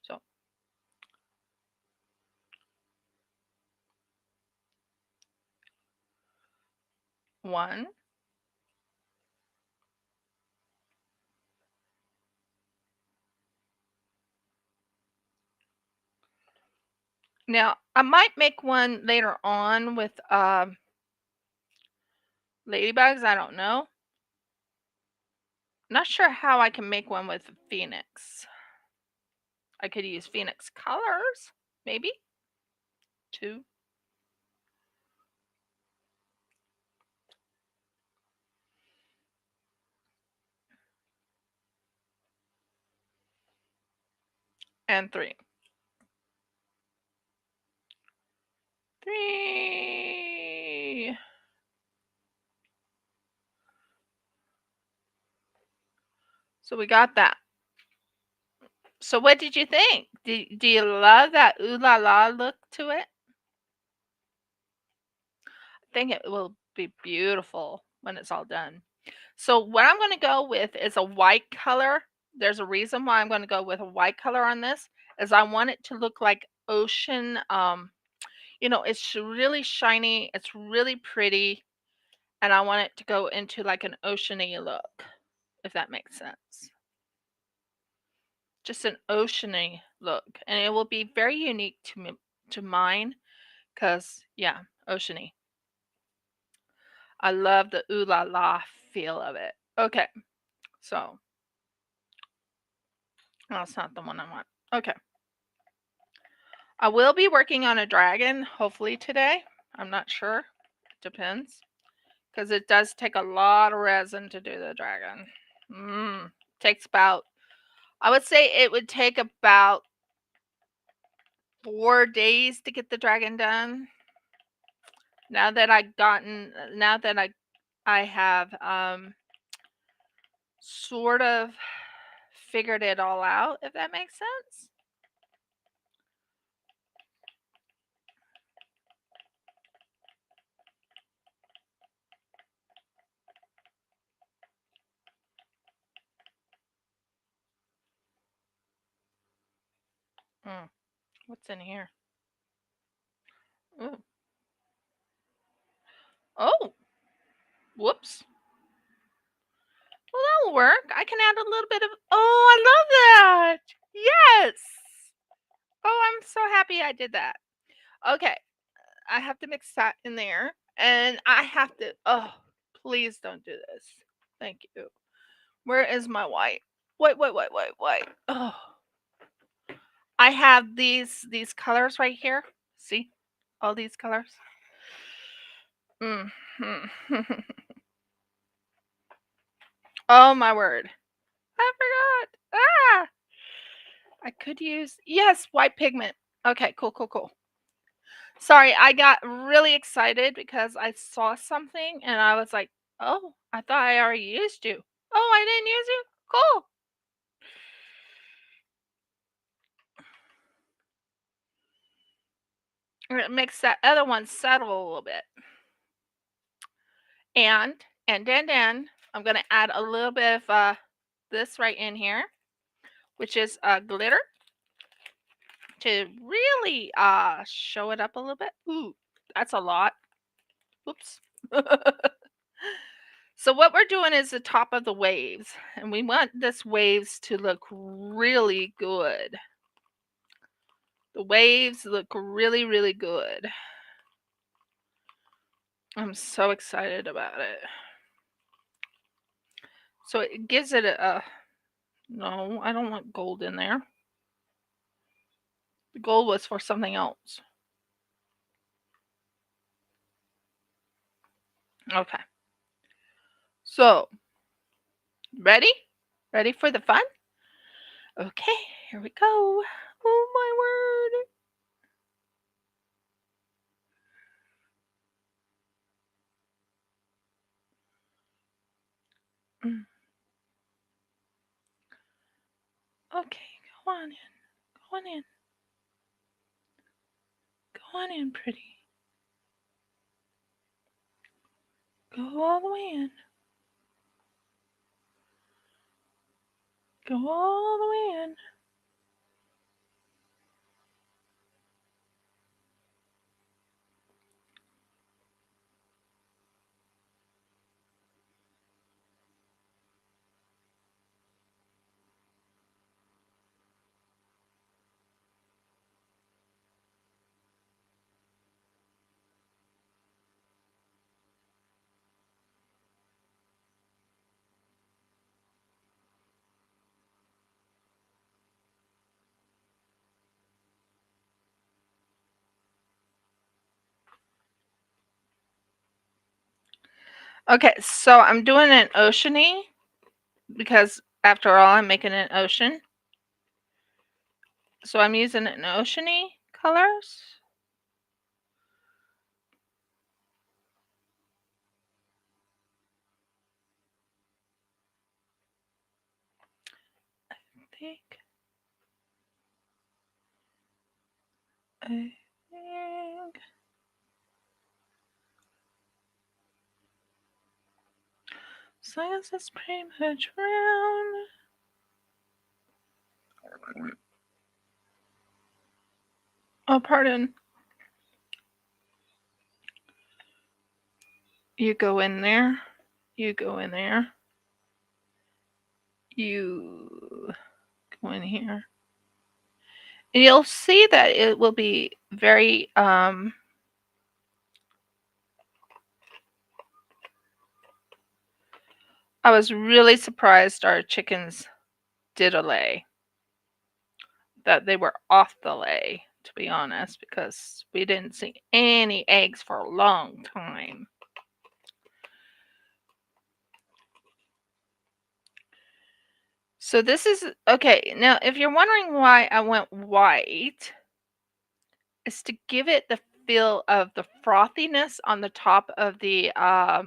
S1: So, one. Now, I might make one later on with ladybugs. I don't know. Not sure how I can make one with Phoenix. I could use Phoenix colors, maybe. 2. And 3. 3. So we got that. So what did you think? Do you love that ooh la la look to it? I think it will be beautiful when it's all done. So what I'm going to go with is a white color. There's a reason why I'm going to go with a white color on this, is I want it to look like ocean. It's really shiny. It's really pretty. And I want it to go into like an oceany look, if that makes sense. Just an oceany look. And it will be very unique to mine because, yeah, oceany. I love the ooh la la feel of it. Okay, so that's not the one I want. Okay. I will be working on a dragon, hopefully today. I'm not sure. Depends. Because it does take a lot of resin to do the dragon. Takes about, I would say it would take about 4 days to get the dragon done. Now that I have sort of figured it all out, if that makes sense. What's in here? Ooh. Oh, whoops. Well, that'll work. I can add a little bit of. Oh, I love that. Yes. Oh, I'm so happy I did that. Okay, I have to mix that in there, and I have to. Oh, please don't do this. Thank you. Where is my white? White. Oh, I have these colors right here. See, all these colors. Mm. Oh my word! I forgot. Ah, I could use yes white pigment. Okay, cool. Sorry, I got really excited because I saw something and I was like, "Oh, I thought I already used you. Oh, I didn't use you. Cool." It makes that other one settle a little bit. And and I'm gonna add a little bit of this right in here, which is glitter to really show it up a little bit. Ooh, that's a lot. Oops. So what we're doing is the top of the waves, and we want this waves to look really good. The waves look really good. I'm so excited about it. So it gives it a no, I don't want gold in there. The gold was for something else. Okay. So, ready? Ready for the fun? Okay, here we go. Oh my word. Okay, go on in. Go on in. Go on in, pretty. Go all the way in. Go all the way in. Okay, so I'm doing an oceany because after all, I'm making an ocean. So I'm using an oceany colors. Think. I think. So I guess that's pretty much around. Oh, pardon. You go in there. You go in there. You go in here. And you'll see that it will be very I was really surprised our chickens did a lay. That they were off the lay, to be honest, because we didn't see any eggs for a long time. So this is okay. Now, if you're wondering why I went white, it's to give it the feel of the frothiness on the top of the what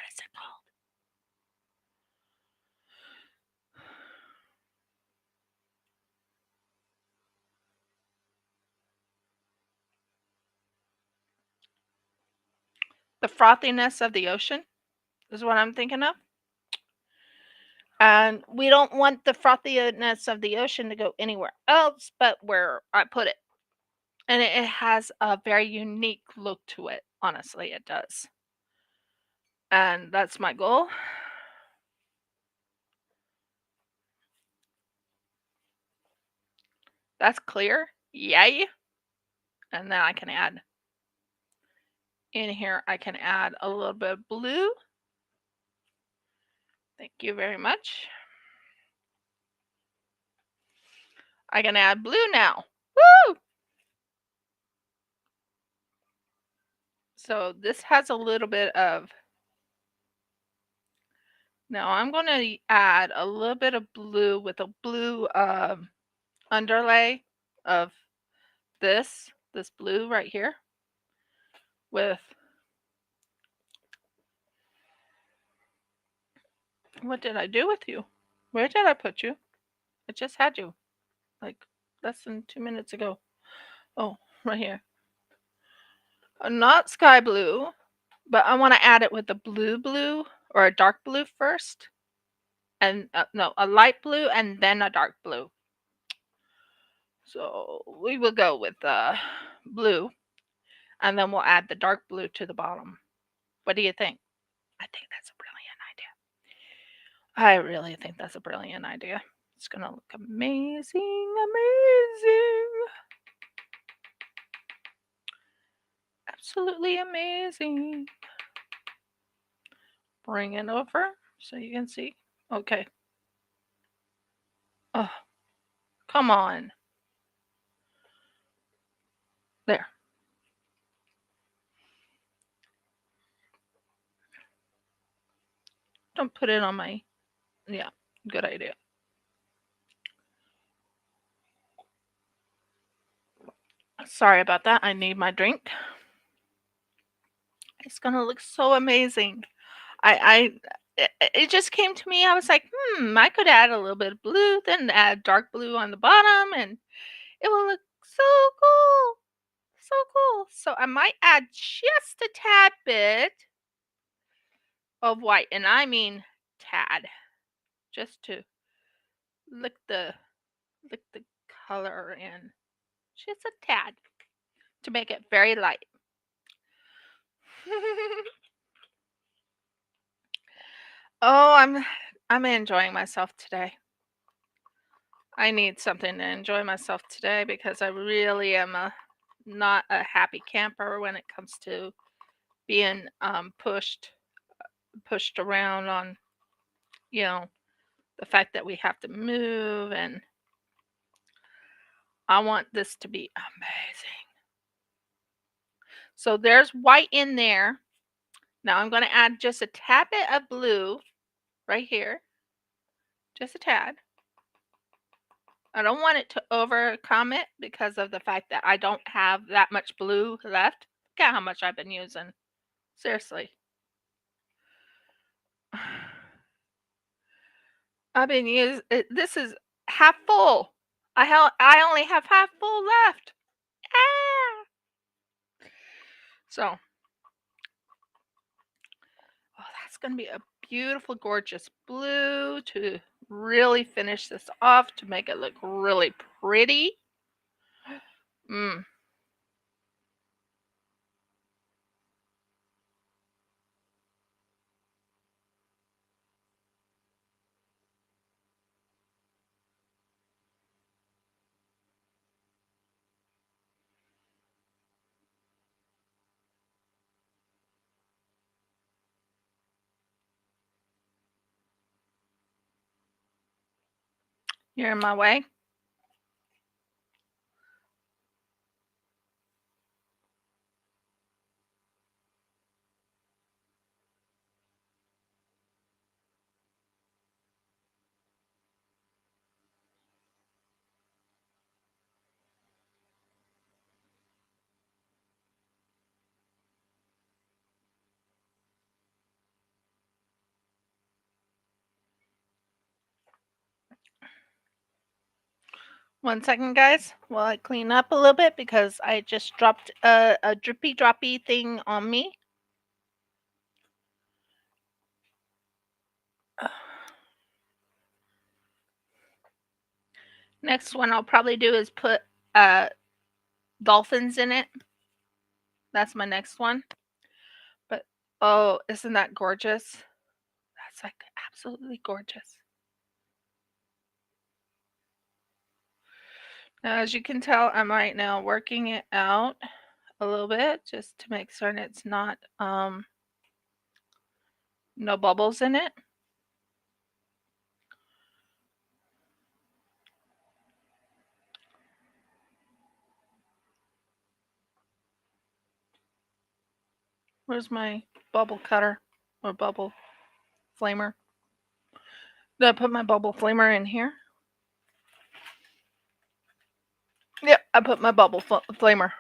S1: is it called? The frothiness of the ocean is what I'm thinking of.
S3: And we don't want the frothiness of the ocean to go anywhere else but where I put it. And it has a very unique look to it. Honestly, it does. And that's my goal. That's clear. Yay. And then I can add in here, I can add a little bit of blue. Thank you very much. I can add blue now. Woo! So this has a little bit of, now I'm going to add a little bit of blue with a blue underlay of this blue right here with, what did I do with you? Where did I put you? I just had you like less than 2 minutes ago. Oh, right here. Not sky blue, but I want to add it with a blue or a dark blue first. And no, a light blue and then a dark blue. So we will go with blue, and then we'll add the dark blue to the bottom. What do you think? I think that's a brilliant idea. I really think that's a brilliant idea. It's gonna look amazing, amazing. Absolutely amazing. Bring it over so you can see. Okay. Oh, come on. There. Don't put it on my, yeah, good idea. Sorry about that. I need my drink. It's gonna look so amazing. I it just came to me. I was like, I could add a little bit of blue, then add dark blue on the bottom, and it will look so cool. So cool. So I might add just a tad bit of white, and I mean tad, just to lick the color in, just a tad, to make it very light. Oh, I'm enjoying myself today. I need something to enjoy myself today because I really am not a happy camper when it comes to being pushed around on, you know, the fact that we have to move, and I want this to be amazing. So there's white in there. Now I'm going to add just a tad bit of blue right here. Just a tad. I don't want it to overcome it because of the fact that I don't have that much blue left. Look at how much I've been using. Seriously. I've been using this is half full. I only have half full left. Ah! So, oh, that's going to be a beautiful, gorgeous blue to really finish this off, to make it look really pretty. Mm. You're in my way. One second, guys, while I clean up a little bit because I just dropped a drippy droppy thing on me. Next one I'll probably do is put uh, dolphins in it. That's my next one. But oh, isn't that gorgeous? That's like absolutely gorgeous. Now, as you can tell, I'm right now working it out a little bit just to make certain it's not no bubbles in it. Where's my bubble cutter or bubble flamer? Did I put my bubble flamer in here? Yep, I put my bubble flamer.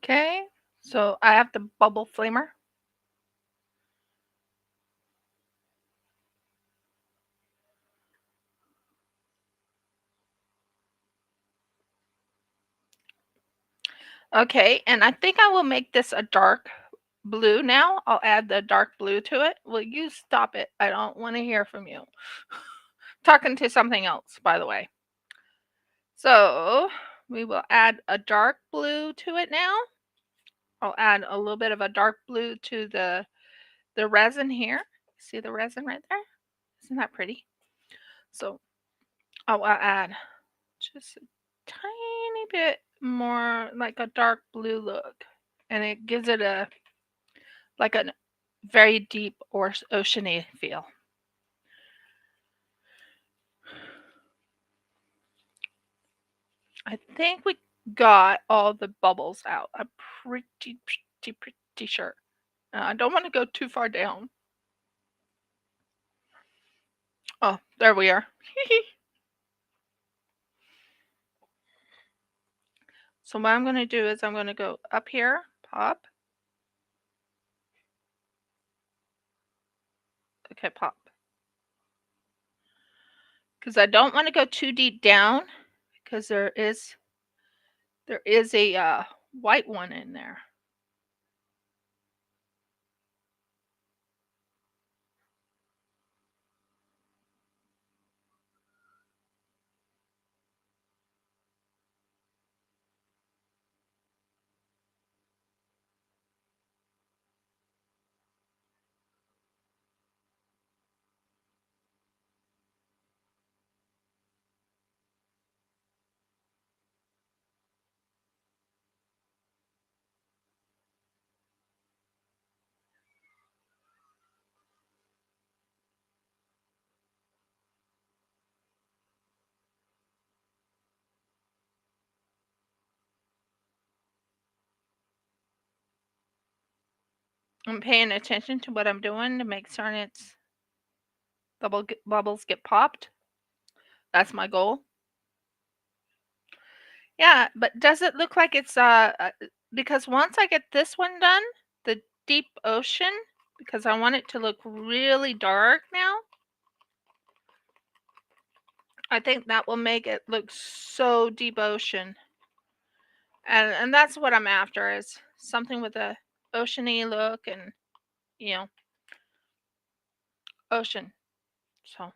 S3: Okay, so I have the bubble flamer. Okay, and I think I will make this a dark blue now. I'll add the dark blue to it. Will you stop it? I don't want to hear from you. Talking to something else, by the way. So we will add a dark blue to it now. I'll add a little bit of a dark blue to the resin here. See the resin right there? Isn't that pretty? So I'll add just a tiny bit more like a dark blue look, and it gives it a like a very deep or oceany feel. I think we got all the bubbles out. I'm pretty sure. I don't want to go too far down. Oh, there we are. So what I'm going to do is I'm going to go up here, pop. Okay, pop. Because I don't want to go too deep down because there is a white one in there. I'm paying attention to what I'm doing to make certain it's bubbles get popped. That's my goal. Yeah, but does it look like it's because once I get this one done, the deep ocean, because I want it to look really dark now, I think that will make it look so deep ocean. And that's what I'm after, is something with a oceany look and, you know, ocean. So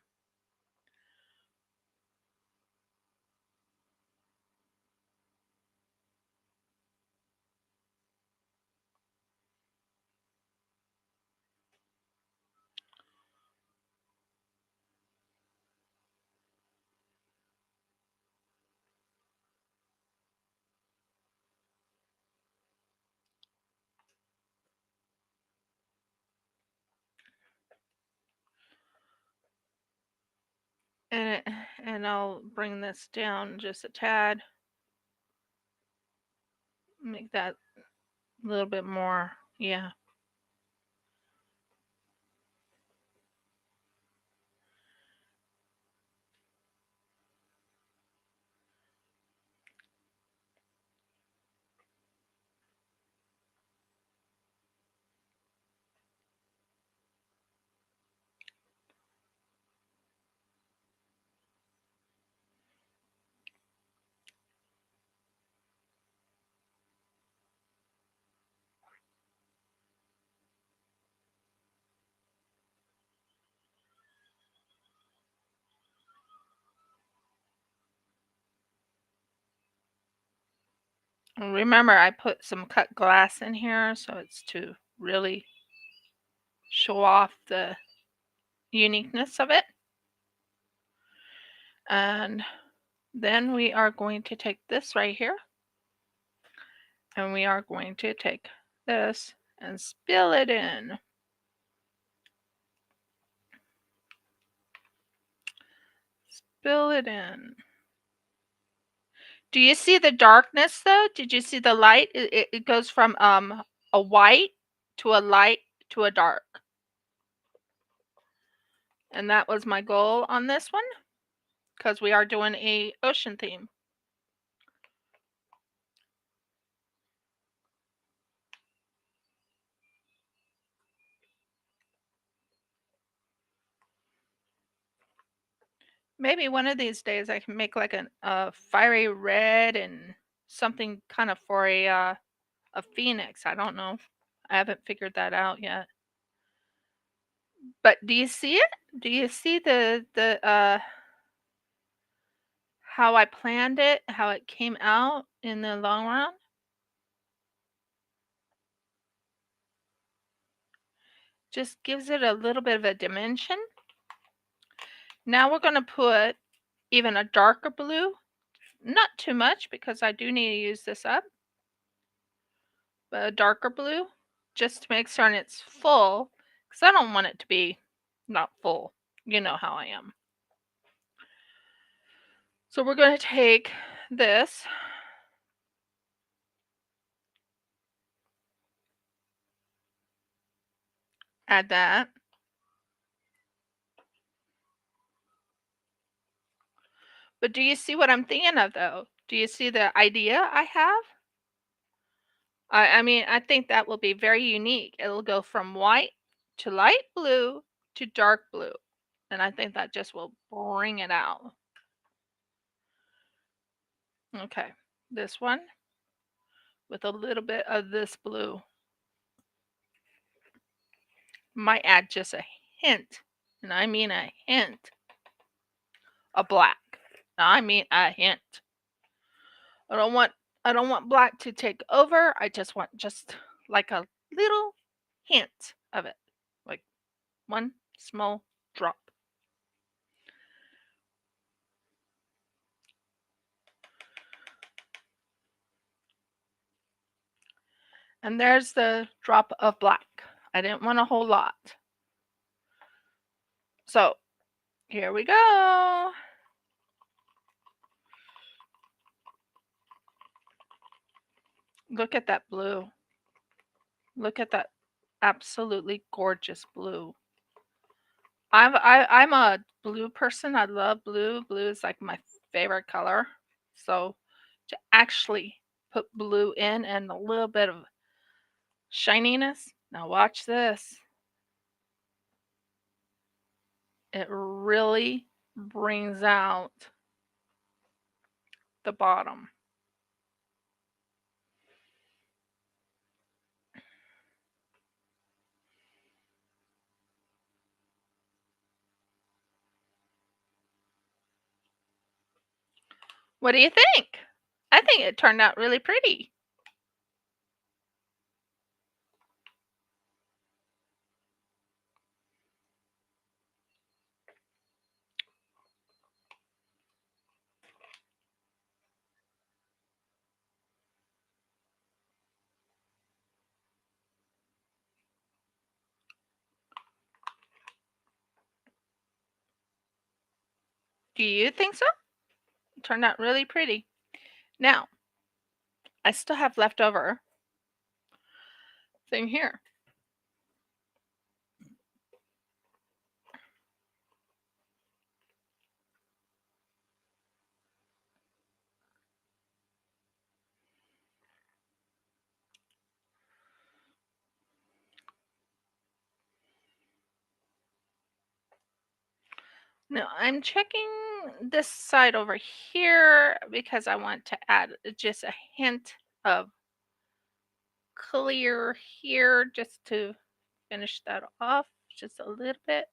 S3: and and I'll bring this down just a tad. Make that a little bit more, yeah. Remember, I put some cut glass in here, so it's to really show off the uniqueness of it. And then we are going to take this right here, and we are going to take this and spill it in. Spill it in. Do you see the darkness though? Did you see the light? It goes from a white to a light to a dark. And that was my goal on this one, because we are doing a ocean theme. Maybe one of these days I can make like a fiery red and something kind of for a phoenix. I don't know. I haven't figured that out yet. But do you see it? Do you see the how I planned it, how it came out in the long run? Just gives it a little bit of a dimension. Now we're going to put even a darker blue. Not too much, because I do need to use this up. But a darker blue, just to make certain it's full, because I don't want it to be not full. You know how I am. So we're going to take this. Add that. But do you see what I'm thinking of though? Do you see the idea I have? I mean, I think that will be very unique. It'll go from white to light blue to dark blue. And I think that just will bring it out. Okay, this one with a little bit of this blue. Might add just a hint, and I mean a hint, of black. I mean a hint. I don't want black to take over. I just want just like a little hint of it. Like one small drop. And there's the drop of black. I didn't want a whole lot. So here we go. Look at that blue. Look at that absolutely gorgeous blue. I'm a blue person. I love blue. Blue is like my favorite color. So to actually put blue in and a little bit of shininess. Now watch this. It really brings out the bottom. What do you think? I think it turned out really pretty. Do you think so? It turned out really pretty. Now, I still have leftover thing here. Now I'm checking this side over here because I want to add just a hint of clear here just to finish that off just a little bit.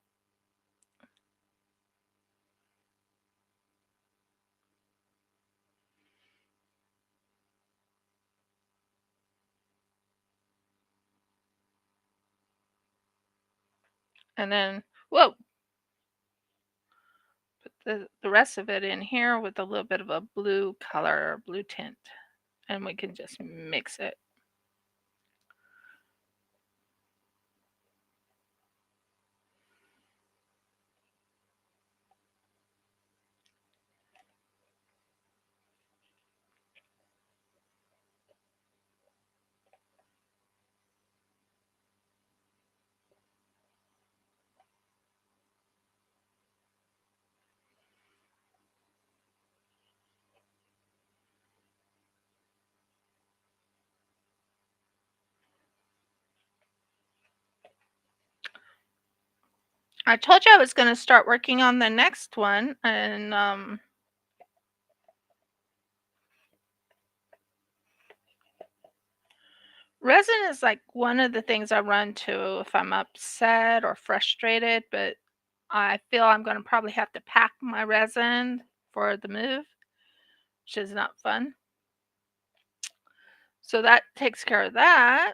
S3: And then, whoa, put the rest of it in here with a little bit of a blue color, blue tint. And we can just mix it. I told you I was going to start working on the next one, and resin is like one of the things I run to if I'm upset or frustrated, but I feel I'm going to probably have to pack my resin for the move, which is not fun. So that takes care of that.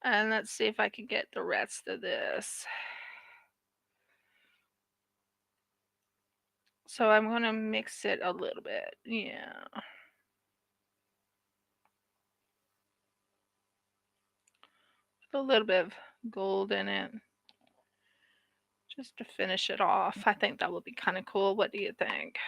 S3: And let's see if I can get the rest of this. So I'm going to mix it a little bit. Yeah. Put a little bit of gold in it. Just to finish it off. I think that would be kind of cool. What do you think?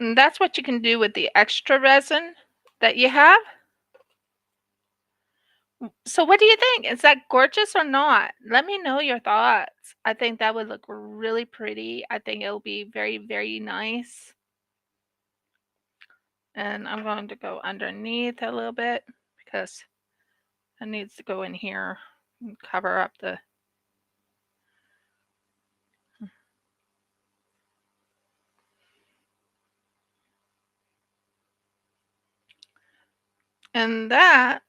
S3: And that's what you can do with the extra resin that you have. So what do you think? Is that gorgeous or not? Let me know your thoughts. I think that would look really pretty. I think it'll be very, very nice. And I'm going to go underneath a little bit because it needs to go in here and cover up the... And that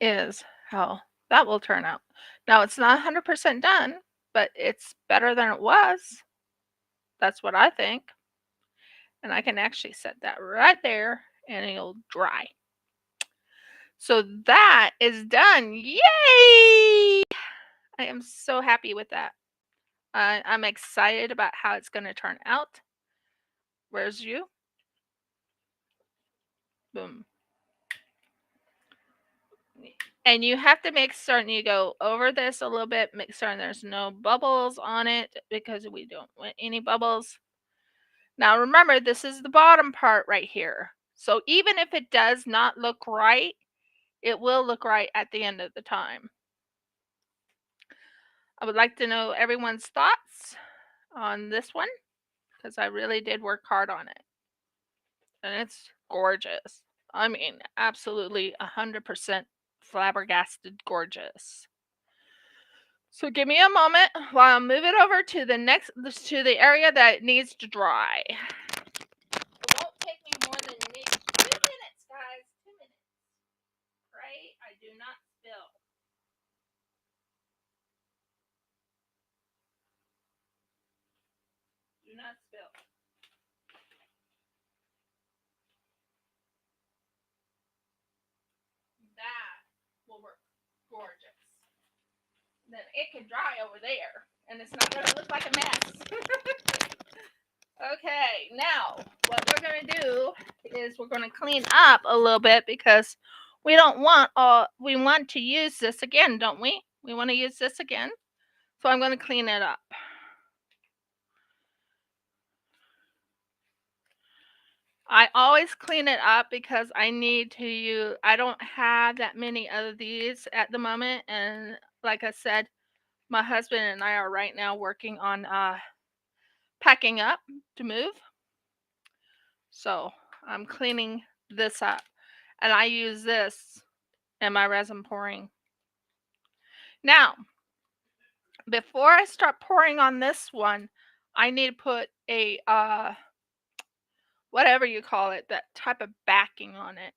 S3: is how that will turn out. Now, it's not 100% done, but it's better than it was. That's what I think. And I can actually set that right there and it'll dry. So that is done. Yay! I am so happy with that. I'm excited about how it's going to turn out. Where's you? Boom. And you have to make certain you go over this a little bit, make certain there's no bubbles on it because we don't want any bubbles. Now remember, this is the bottom part right here. So even if it does not look right, it will look right at the end of the time. I would like to know everyone's thoughts on this one because I really did work hard on it. And it's gorgeous. I mean, absolutely 100% flabbergasted gorgeous. So give me a moment while I move it over to the area that needs to dry. It won't take me more than 2 minutes, guys. 2 minutes. Right? I do not spill. Do not spill. That will work gorgeous. Then it can dry over there, and it's not going to look like a mess. Okay, now what we're going to do is we're going to clean up a little bit because we want to use this again, don't we? We want to use this again. So I'm going to clean it up. I always clean it up because I need to use, I don't have that many of these at the moment. And like I said, my husband and I are right now working on packing up to move. So I'm cleaning this up. And I use this in my resin pouring. Now, before I start pouring on this one, I need to put a whatever you call it, that type of backing on it.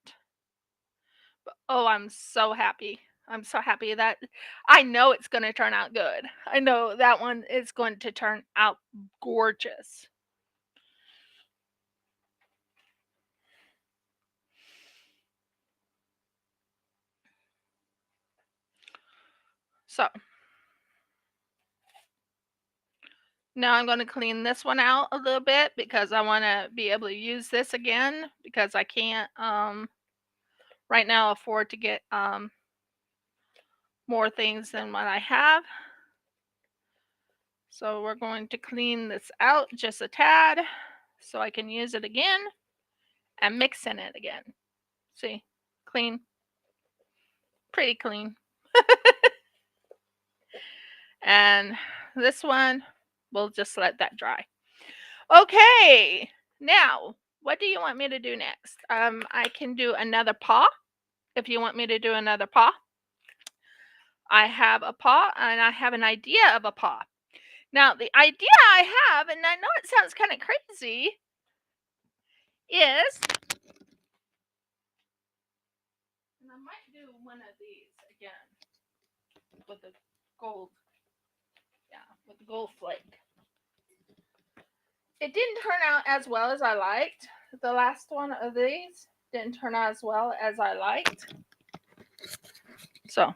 S3: But, oh, I'm so happy. I'm so happy that I know it's going to turn out good. I know that one is going to turn out gorgeous. So now I'm going to clean this one out a little bit because I want to be able to use this again because I can't right now afford to get more things than what I have. So we're going to clean this out just a tad so I can use it again and mix in it again. See, clean, pretty clean. And this one, we'll just let that dry. Okay, now what do you want me to do next? I can do another paw if you want me to do another paw. I have a paw and I have an idea of a paw. Now, the idea I have, and I know it sounds kind of crazy, is, and I might do one of these again with the gold, with the gold flake. It didn't turn out as well as I liked. The last one of these didn't turn out as well as I liked. So,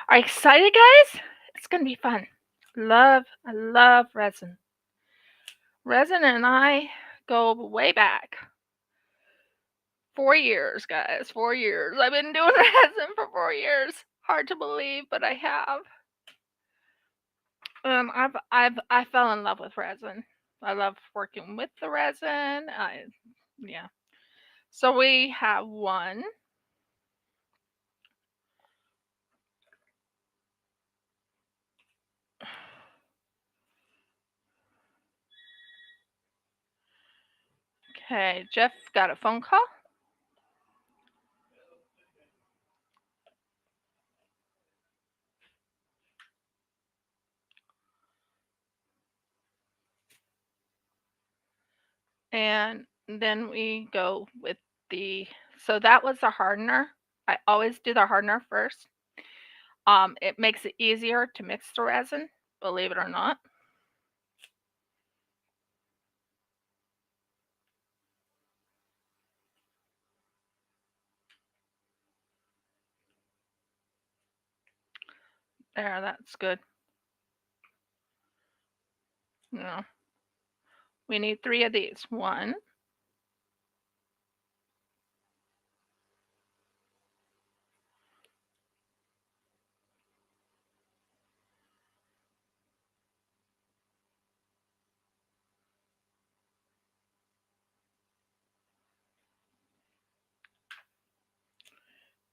S3: are you excited, guys? It's going to be fun. I love resin. Resin and I go way back. 4 years, guys. 4 years. I've been doing resin for 4 years. Hard to believe, but I have. I fell in love with resin. I love working with the resin. Yeah. So we have one. Okay, Jeff got a phone call. And then we go with so that was the hardener. I always do the hardener first. It makes it easier to mix the resin, believe it or not. There, that's good. No. We need 3 of these. 1,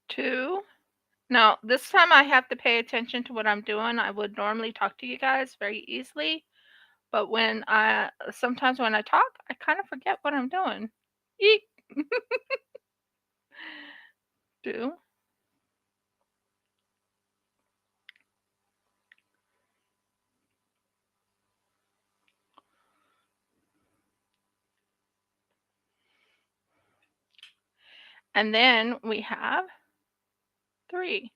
S3: 2. Now, this time I have to pay attention to what I'm doing. I would normally talk to you guys very easily, but sometimes when I talk, I kind of forget what I'm doing. Eek. 2. And then we have 3.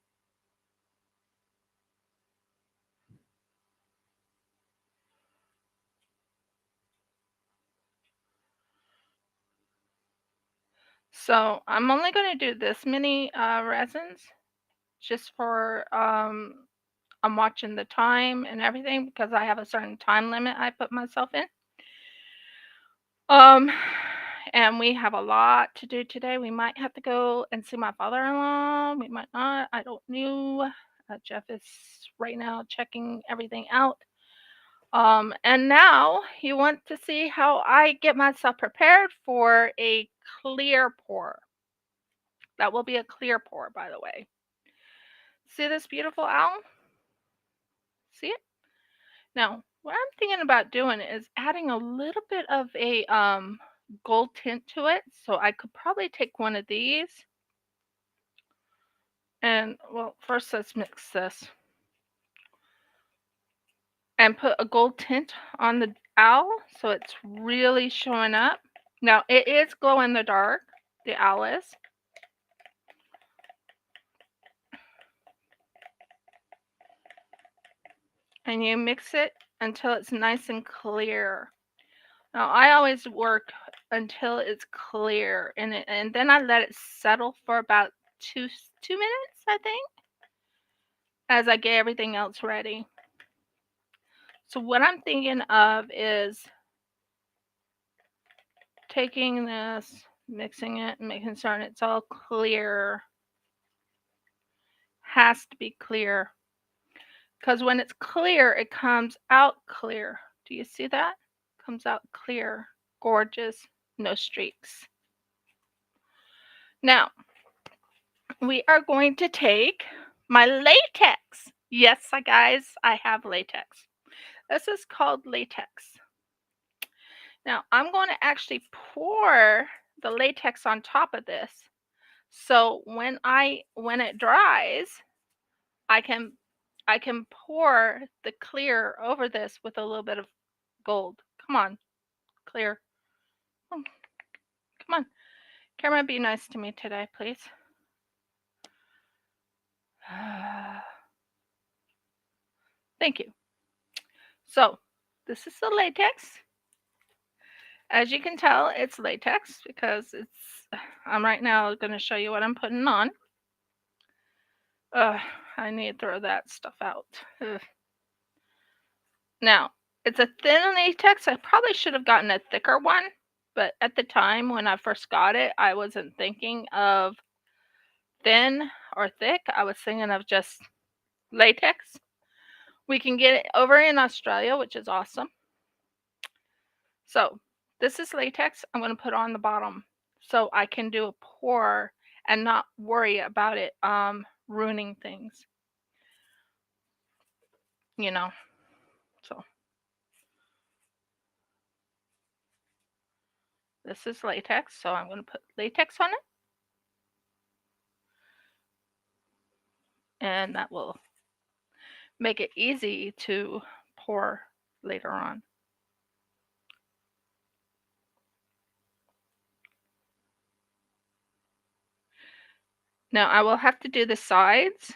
S3: So I'm only going to do this many resins just for I'm watching the time and everything because I have a certain time limit I put myself in. And we have a lot to do today. We might have to go and see my father-in-law. We might not. I don't know. Jeff is right now checking everything out. And now you want to see how I get myself prepared for a clear pour. That will be a clear pour, by the way. See this beautiful owl? See it? Now, what I'm thinking about doing is adding a little bit of a gold tint to it. So I could probably take one of these. And, well, first let's mix this. And put a gold tint on the owl so it's really showing up. Now, it is glow in the dark, the owl is. And you mix it until it's nice and clear. Now, I always work until it's clear, and then I let it settle for about two minutes, I think. as I get everything else ready. So what I'm thinking of is taking this, mixing it, and making certain it's all clear. Has to be clear. Because when it's clear, it comes out clear. Do you see that? Comes out clear, gorgeous, no streaks. Now, we are going to take my latex. Yes, guys, I have latex. This is called latex. Now, I'm going to actually pour the latex on top of this. So when it dries, I can pour the clear over this with a little bit of gold. Come on, clear. Come on. Camera, be nice to me today, please. Thank you. So, this is the latex. As you can tell, it's latex because I'm right now going to show you what I'm putting on. I need to throw that stuff out. Ugh. Now, it's a thin latex. I probably should have gotten a thicker one, but at the time when I first got it, I wasn't thinking of thin or thick. I was thinking of just latex. We can get it over in Australia, which is awesome. So this is latex I'm going to put on the bottom so I can do a pour and not worry about it ruining things. You know, so this is latex, so I'm going to put latex on it. And that will make it easy to pour later on. Now I will have to do the sides.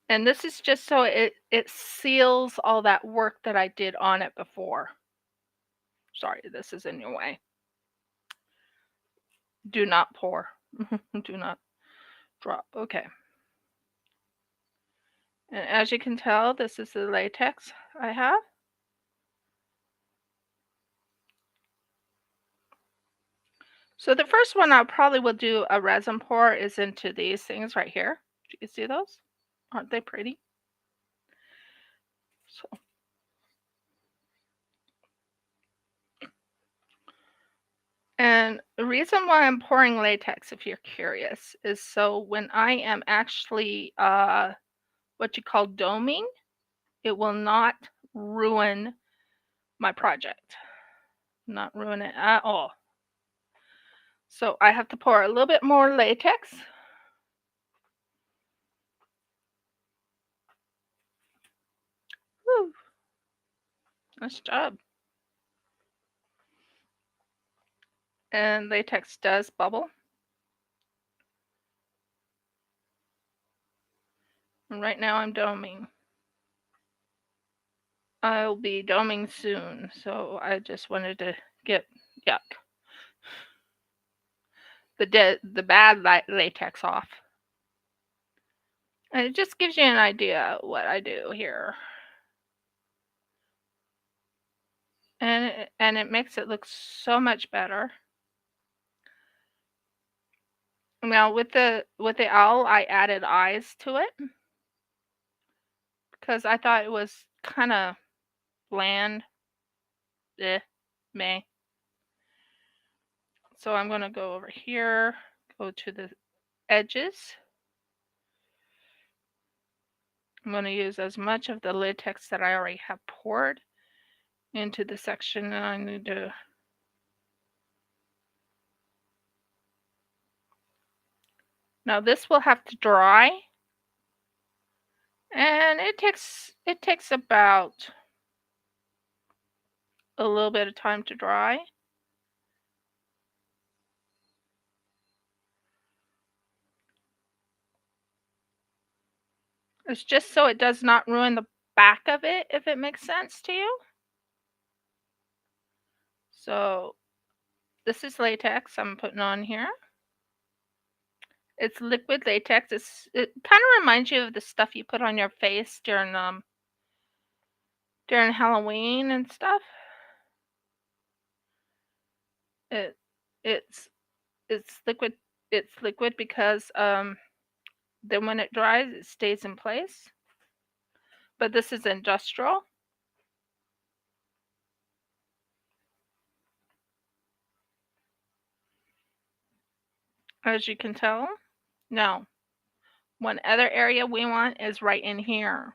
S3: And this is just so it seals all that work that I did on it before. Sorry, this is in your way. Do not pour. Do not drop. Okay. And as you can tell, this is the latex I have. So the first one I probably will do a resin pour is into these things right here. Do you see those? Aren't they pretty? So and the reason why I'm pouring latex, if you're curious, is so when I am actually what you call doming, it will not ruin my project. Not ruin it at all. So I have to pour a little bit more latex. Whew. Nice job. And latex does bubble. And right now I'm doming. I'll be doming soon, so I just wanted to get the bad latex off. And it just gives you an idea of what I do here. And it makes it look so much better. Now with the owl, I added eyes to it because I thought it was kind of bland. Meh. So I'm going to go over here, go to the edges. I'm going to use as much of the latex that I already have poured into the section that I need to. Now this will have to dry, and it takes about a little bit of time to dry. It's just so it does not ruin the back of it, if it makes sense to you. So this is latex I'm putting on here. It's liquid latex. It kind of reminds you of the stuff you put on your face during Halloween and stuff. It it's it's liquid. It's liquid because then when it dries, it stays in place. But this is industrial, as you can tell. Now, one other area we want is right in here.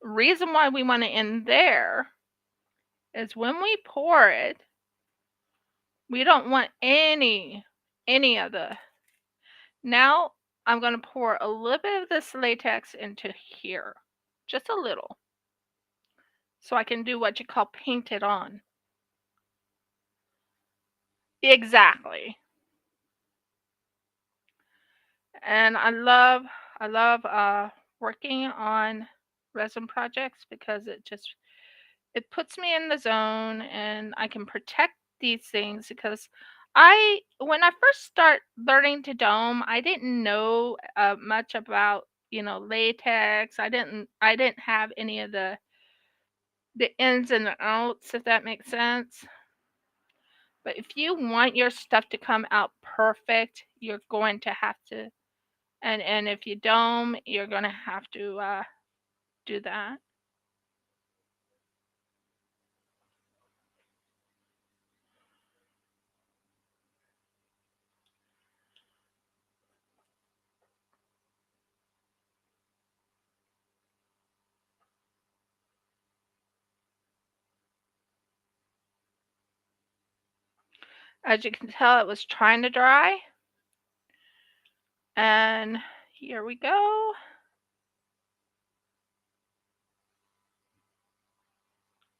S3: Reason why we want it in there is when we pour it, we don't want any of the. Now I'm going to pour a little bit of this latex into here, just a little, so I can do what you call paint it on. Exactly. And I love working on resin projects because it puts me in the zone, and I can protect these things because when I first start learning to dome, I didn't know much about latex. I didn't have any of the ins and the outs, if that makes sense. But if you want your stuff to come out perfect, you're going to have to, and if you dome, you're going to have to do that. As you can tell, it was trying to dry. And here we go.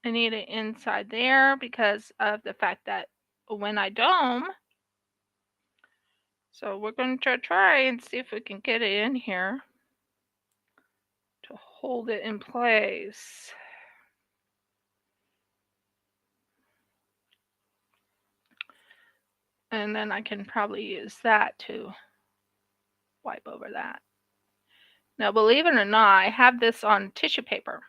S3: I need it inside there because of the fact that when I dome, so we're going to try and see if we can get it in here to hold it in place. And then I can probably use that to wipe over that. Now, believe it or not, I have this on tissue paper.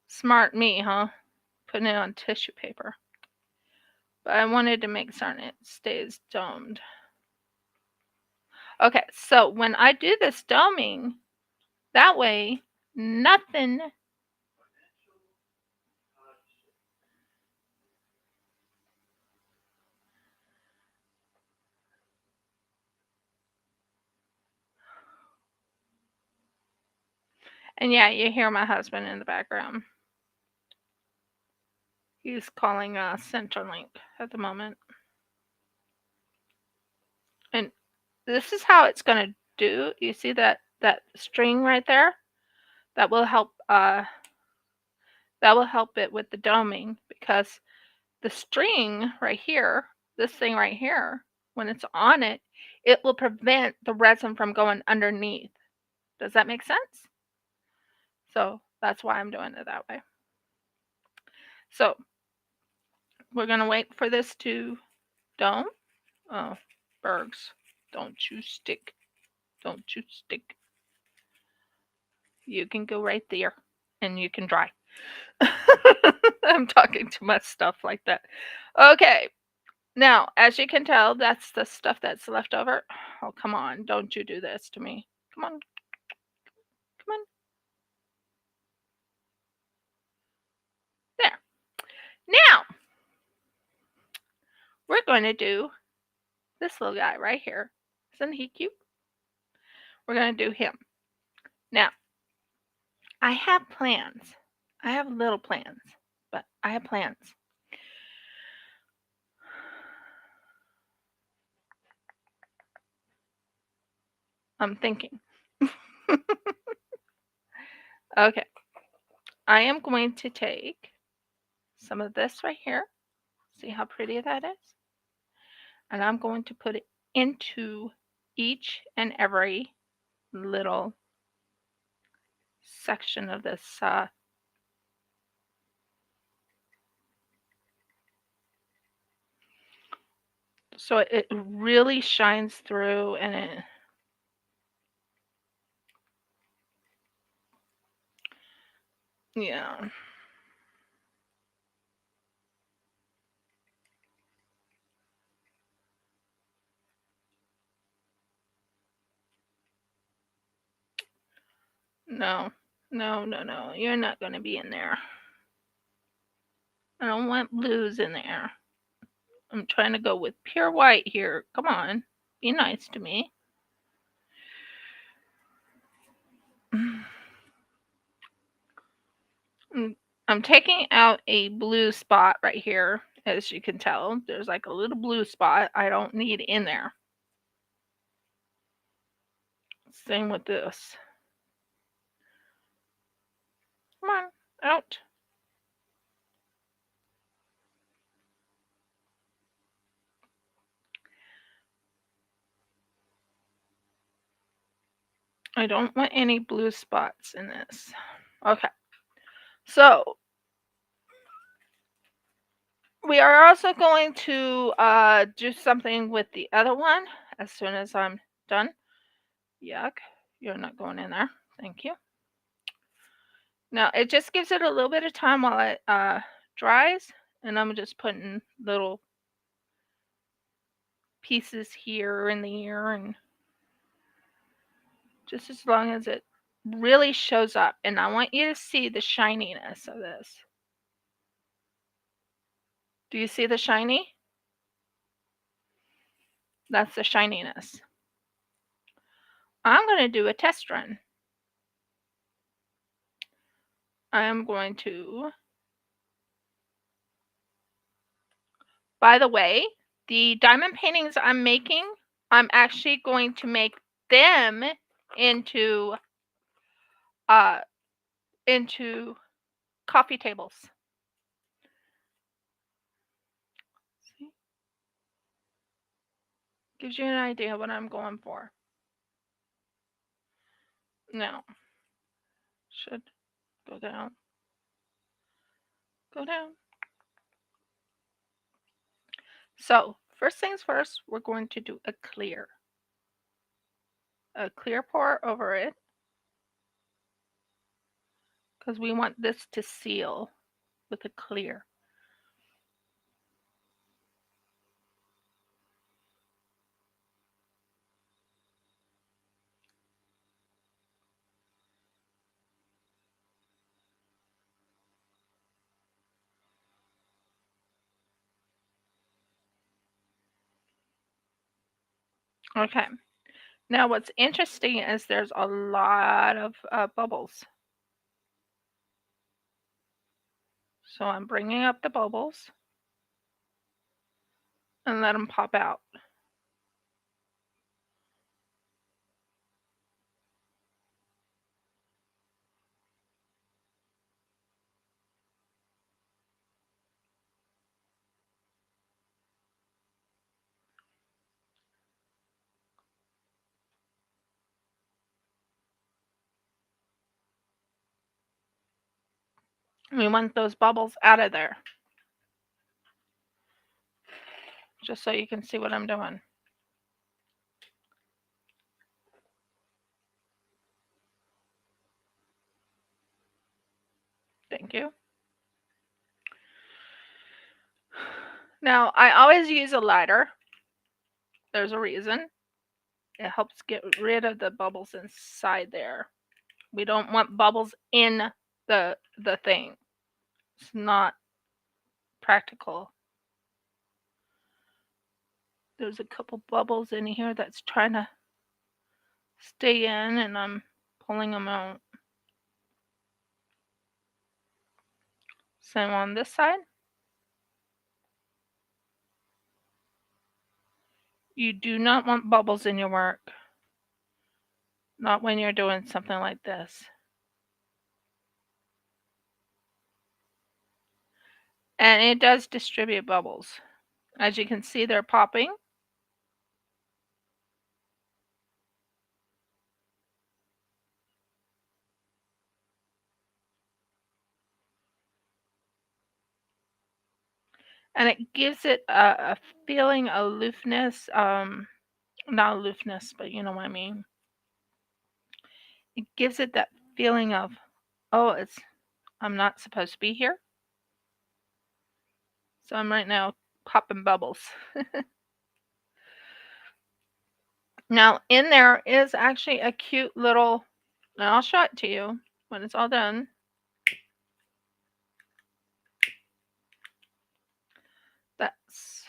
S3: Smart me, huh? Putting it on tissue paper. But I wanted to make certain it stays domed. Okay, so when I do this doming, that way nothing. And yeah, you hear my husband in the background. He's calling Centrelink at the moment. And this is how it's going to do. You see that string right there? That will help it with the doming, because the string right here, this thing right here, when it's on it, it will prevent the resin from going underneath. Does that make sense? So that's why I'm doing it that way. So we're going to wait for this to dome. Oh, Bergs, don't you stick. Don't you stick. You can go right there and you can dry. I'm talking too much stuff like that. Okay. Now, as you can tell, that's the stuff that's left over. Oh, come on. Don't you do this to me. Come on. Come on. There. Now, we're going to do this little guy right here. Isn't he cute? We're going to do him. Now, I have plans. I have little plans, but I have plans. I'm thinking. Okay. I am going to take some of this right here. See how pretty that is? And I'm going to put it into each and every little section of this So it really shines through, and it yeah. No. No, no, no. You're not going to be in there. I don't want blues in there. I'm trying to go with pure white here. Come on. Be nice to me. I'm taking out a blue spot right here. As you can tell, there's like a little blue spot I don't need in there. Same with this. Come on, out. I don't want any blue spots in this. Okay. So we are also going to do something with the other one as soon as I'm done. Yuck. You're not going in there. Thank you. Now it just gives it a little bit of time while it dries, and I'm just putting little pieces here and there, and just as long as it really shows up. And I want you to see the shininess of this. Do you see the shiny? That's the shininess. I'm going to do a test run. I am going to, by the way, the diamond paintings I'm making, I'm actually going to make them into coffee tables. See? Gives you an idea what I'm going for. Now, should go down. Go down. So, first things first, we're going to do a clear pour over it, because we want this to seal with a clear. Okay. Now, what's interesting is there's a lot of bubbles. So I'm bringing up the bubbles and let them pop out. We want those bubbles out of there. Just so you can see what I'm doing. Thank you. Now, I always use a lighter. There's a reason. It helps get rid of the bubbles inside there. We don't want bubbles in the thing. It's not practical. There's a couple bubbles in here that's trying to stay in, and I'm pulling them out. Same on this side. You do not want bubbles in your work. Not when you're doing something like this. And it does distribute bubbles. As you can see, they're popping. and it gives it a feeling of aloofness. Not aloofness, but you know what I mean. It gives it that feeling of, oh, I'm not supposed to be here. So I'm right now popping bubbles. Now in there is actually a cute little, and I'll show it to you when it's all done. That's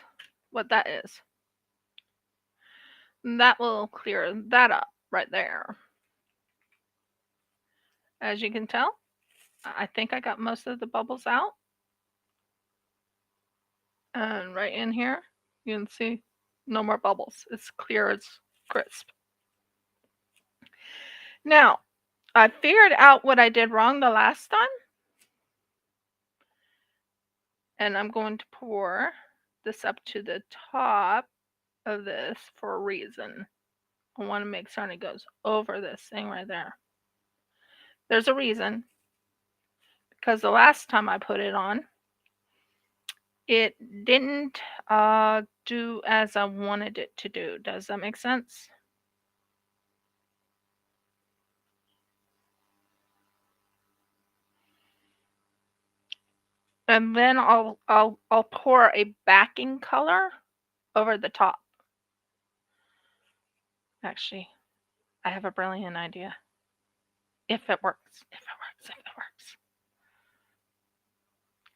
S3: what that is. That will clear that up right there. As you can tell, I think I got most of the bubbles out. And right in here, you can see no more bubbles. It's clear as crisp. Now, I figured out what I did wrong the last time. And I'm going to pour this up to the top of this for a reason. I want to make certain it goes over this thing right there. There's a reason. Because the last time I put it on, it didn't do as I wanted it to do. Does that make sense? And then I'll pour a backing color over the top. Actually, I have a brilliant idea. If it works, if it works, if it works.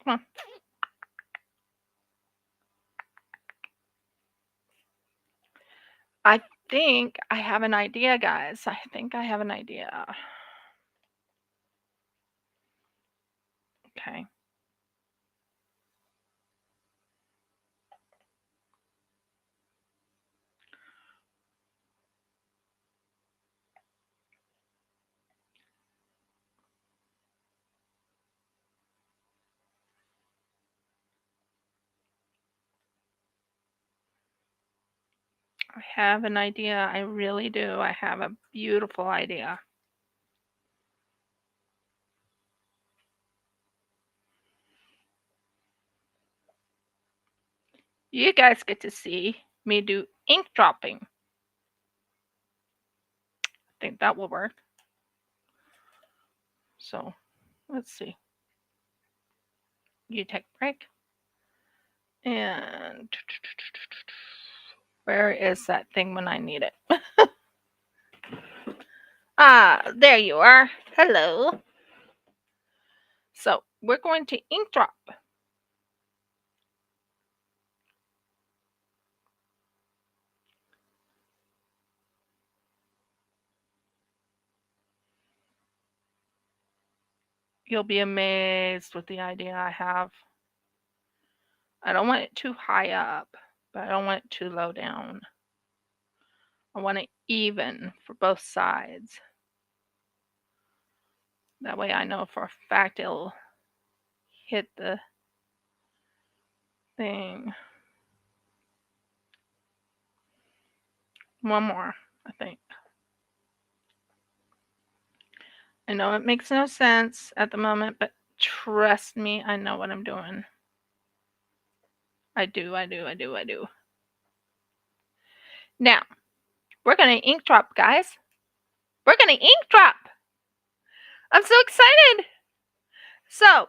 S3: Come on. I think I have an idea, guys. I think I have an idea. Okay. I have an idea. I really do. I have a beautiful idea. You guys get to see me do ink dropping. I think that will work. So, let's see. You take a break. And where is that thing when I need it? There you are. Hello. So, we're going to ink drop. You'll be amazed with the idea I have. I don't want it too high up, but I don't want it too low down. I want it even for both sides. That way I know for a fact it'll hit the thing. One more, I think. I know it makes no sense at the moment, but trust me, I know what I'm doing. I do. Now, we're going to ink drop, guys. We're going to ink drop. I'm so excited. So,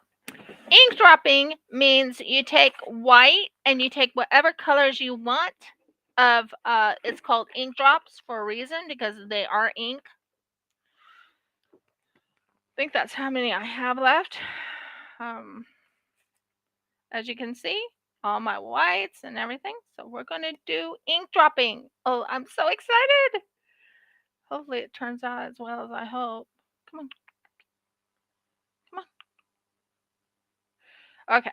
S3: ink dropping means you take white and you take whatever colors you want of it's called ink drops for a reason because they are ink. I think that's how many I have left. As you can see, all my whites and everything. So we're going to do ink dropping. Oh, I'm so excited. Hopefully it turns out as well as I hope. Come on. Come on. Okay.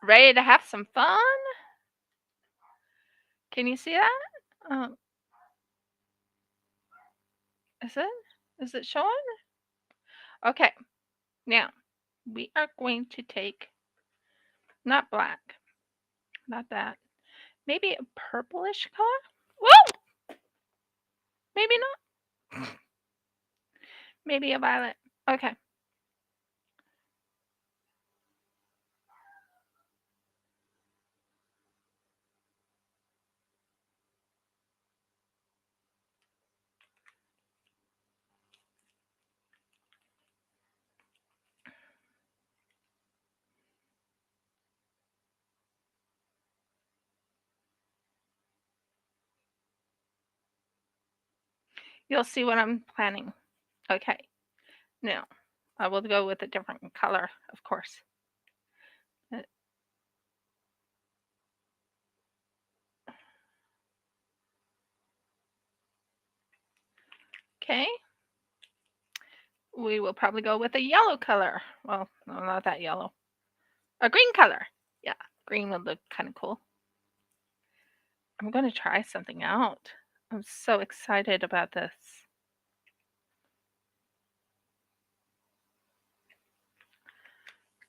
S3: Ready to have some fun? Can you see that? Is it showing? Okay. Now, we are going to take, not black, not that. Maybe a purplish color? Whoa! Maybe not. Maybe a violet. Okay. You'll see what I'm planning. Okay. Now, I will go with a different color, of course. Okay. We will probably go with a yellow color. Well, no, not that yellow. A green color. Yeah, green would look kind of cool. I'm going to try something out. I'm so excited about this.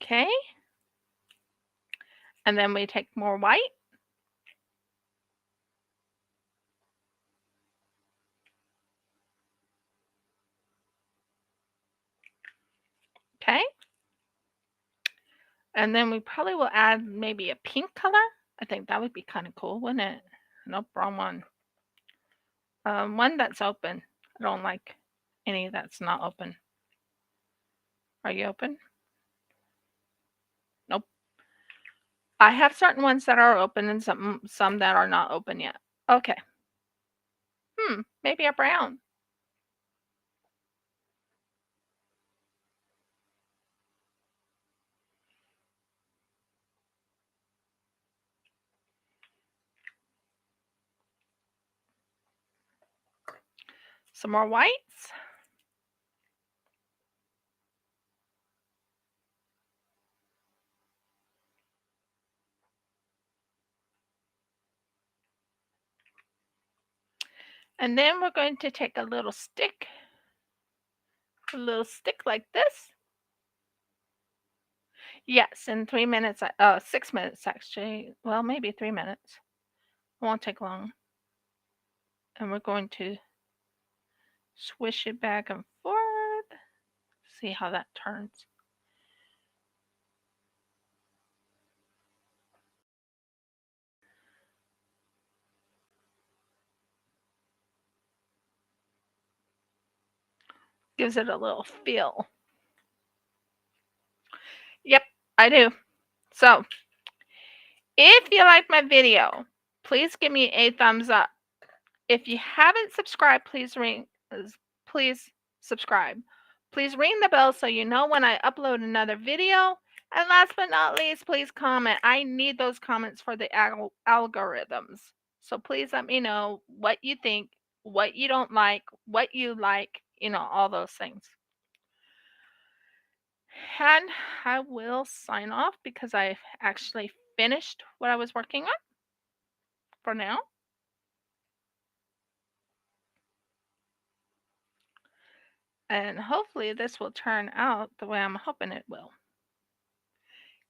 S3: Okay. And then we take more white. Okay. And then we probably will add maybe a pink color. I think that would be kind of cool, wouldn't it? Nope, wrong one. One that's open. I don't like any that's not open. Are you open? Nope. I have certain ones that are open and some that are not open yet. Okay. Maybe a brown. Some more whites. And then we're going to take a little stick like this. Yes, in 3 minutes, 6 minutes actually. Well, maybe 3 minutes. It won't take long. And we're going to swish it back and forth. See how that turns. Gives it a little feel. Yep, I do. So, if you like my video, please give me a thumbs up. If you haven't subscribed, please subscribe. Please ring the bell so you know when I upload another video. And last but not least, please comment. I need those comments for the algorithms. So please let me know what you think, what you don't like, what you like, all those things. And I will sign off because I actually finished what I was working on for now. And hopefully this will turn out the way I'm hoping it will.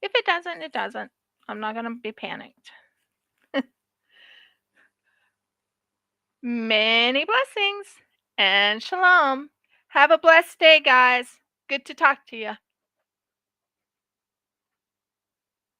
S3: If it doesn't, it doesn't. I'm not going to be panicked. Many blessings and shalom. Have a blessed day, guys. Good to talk to you.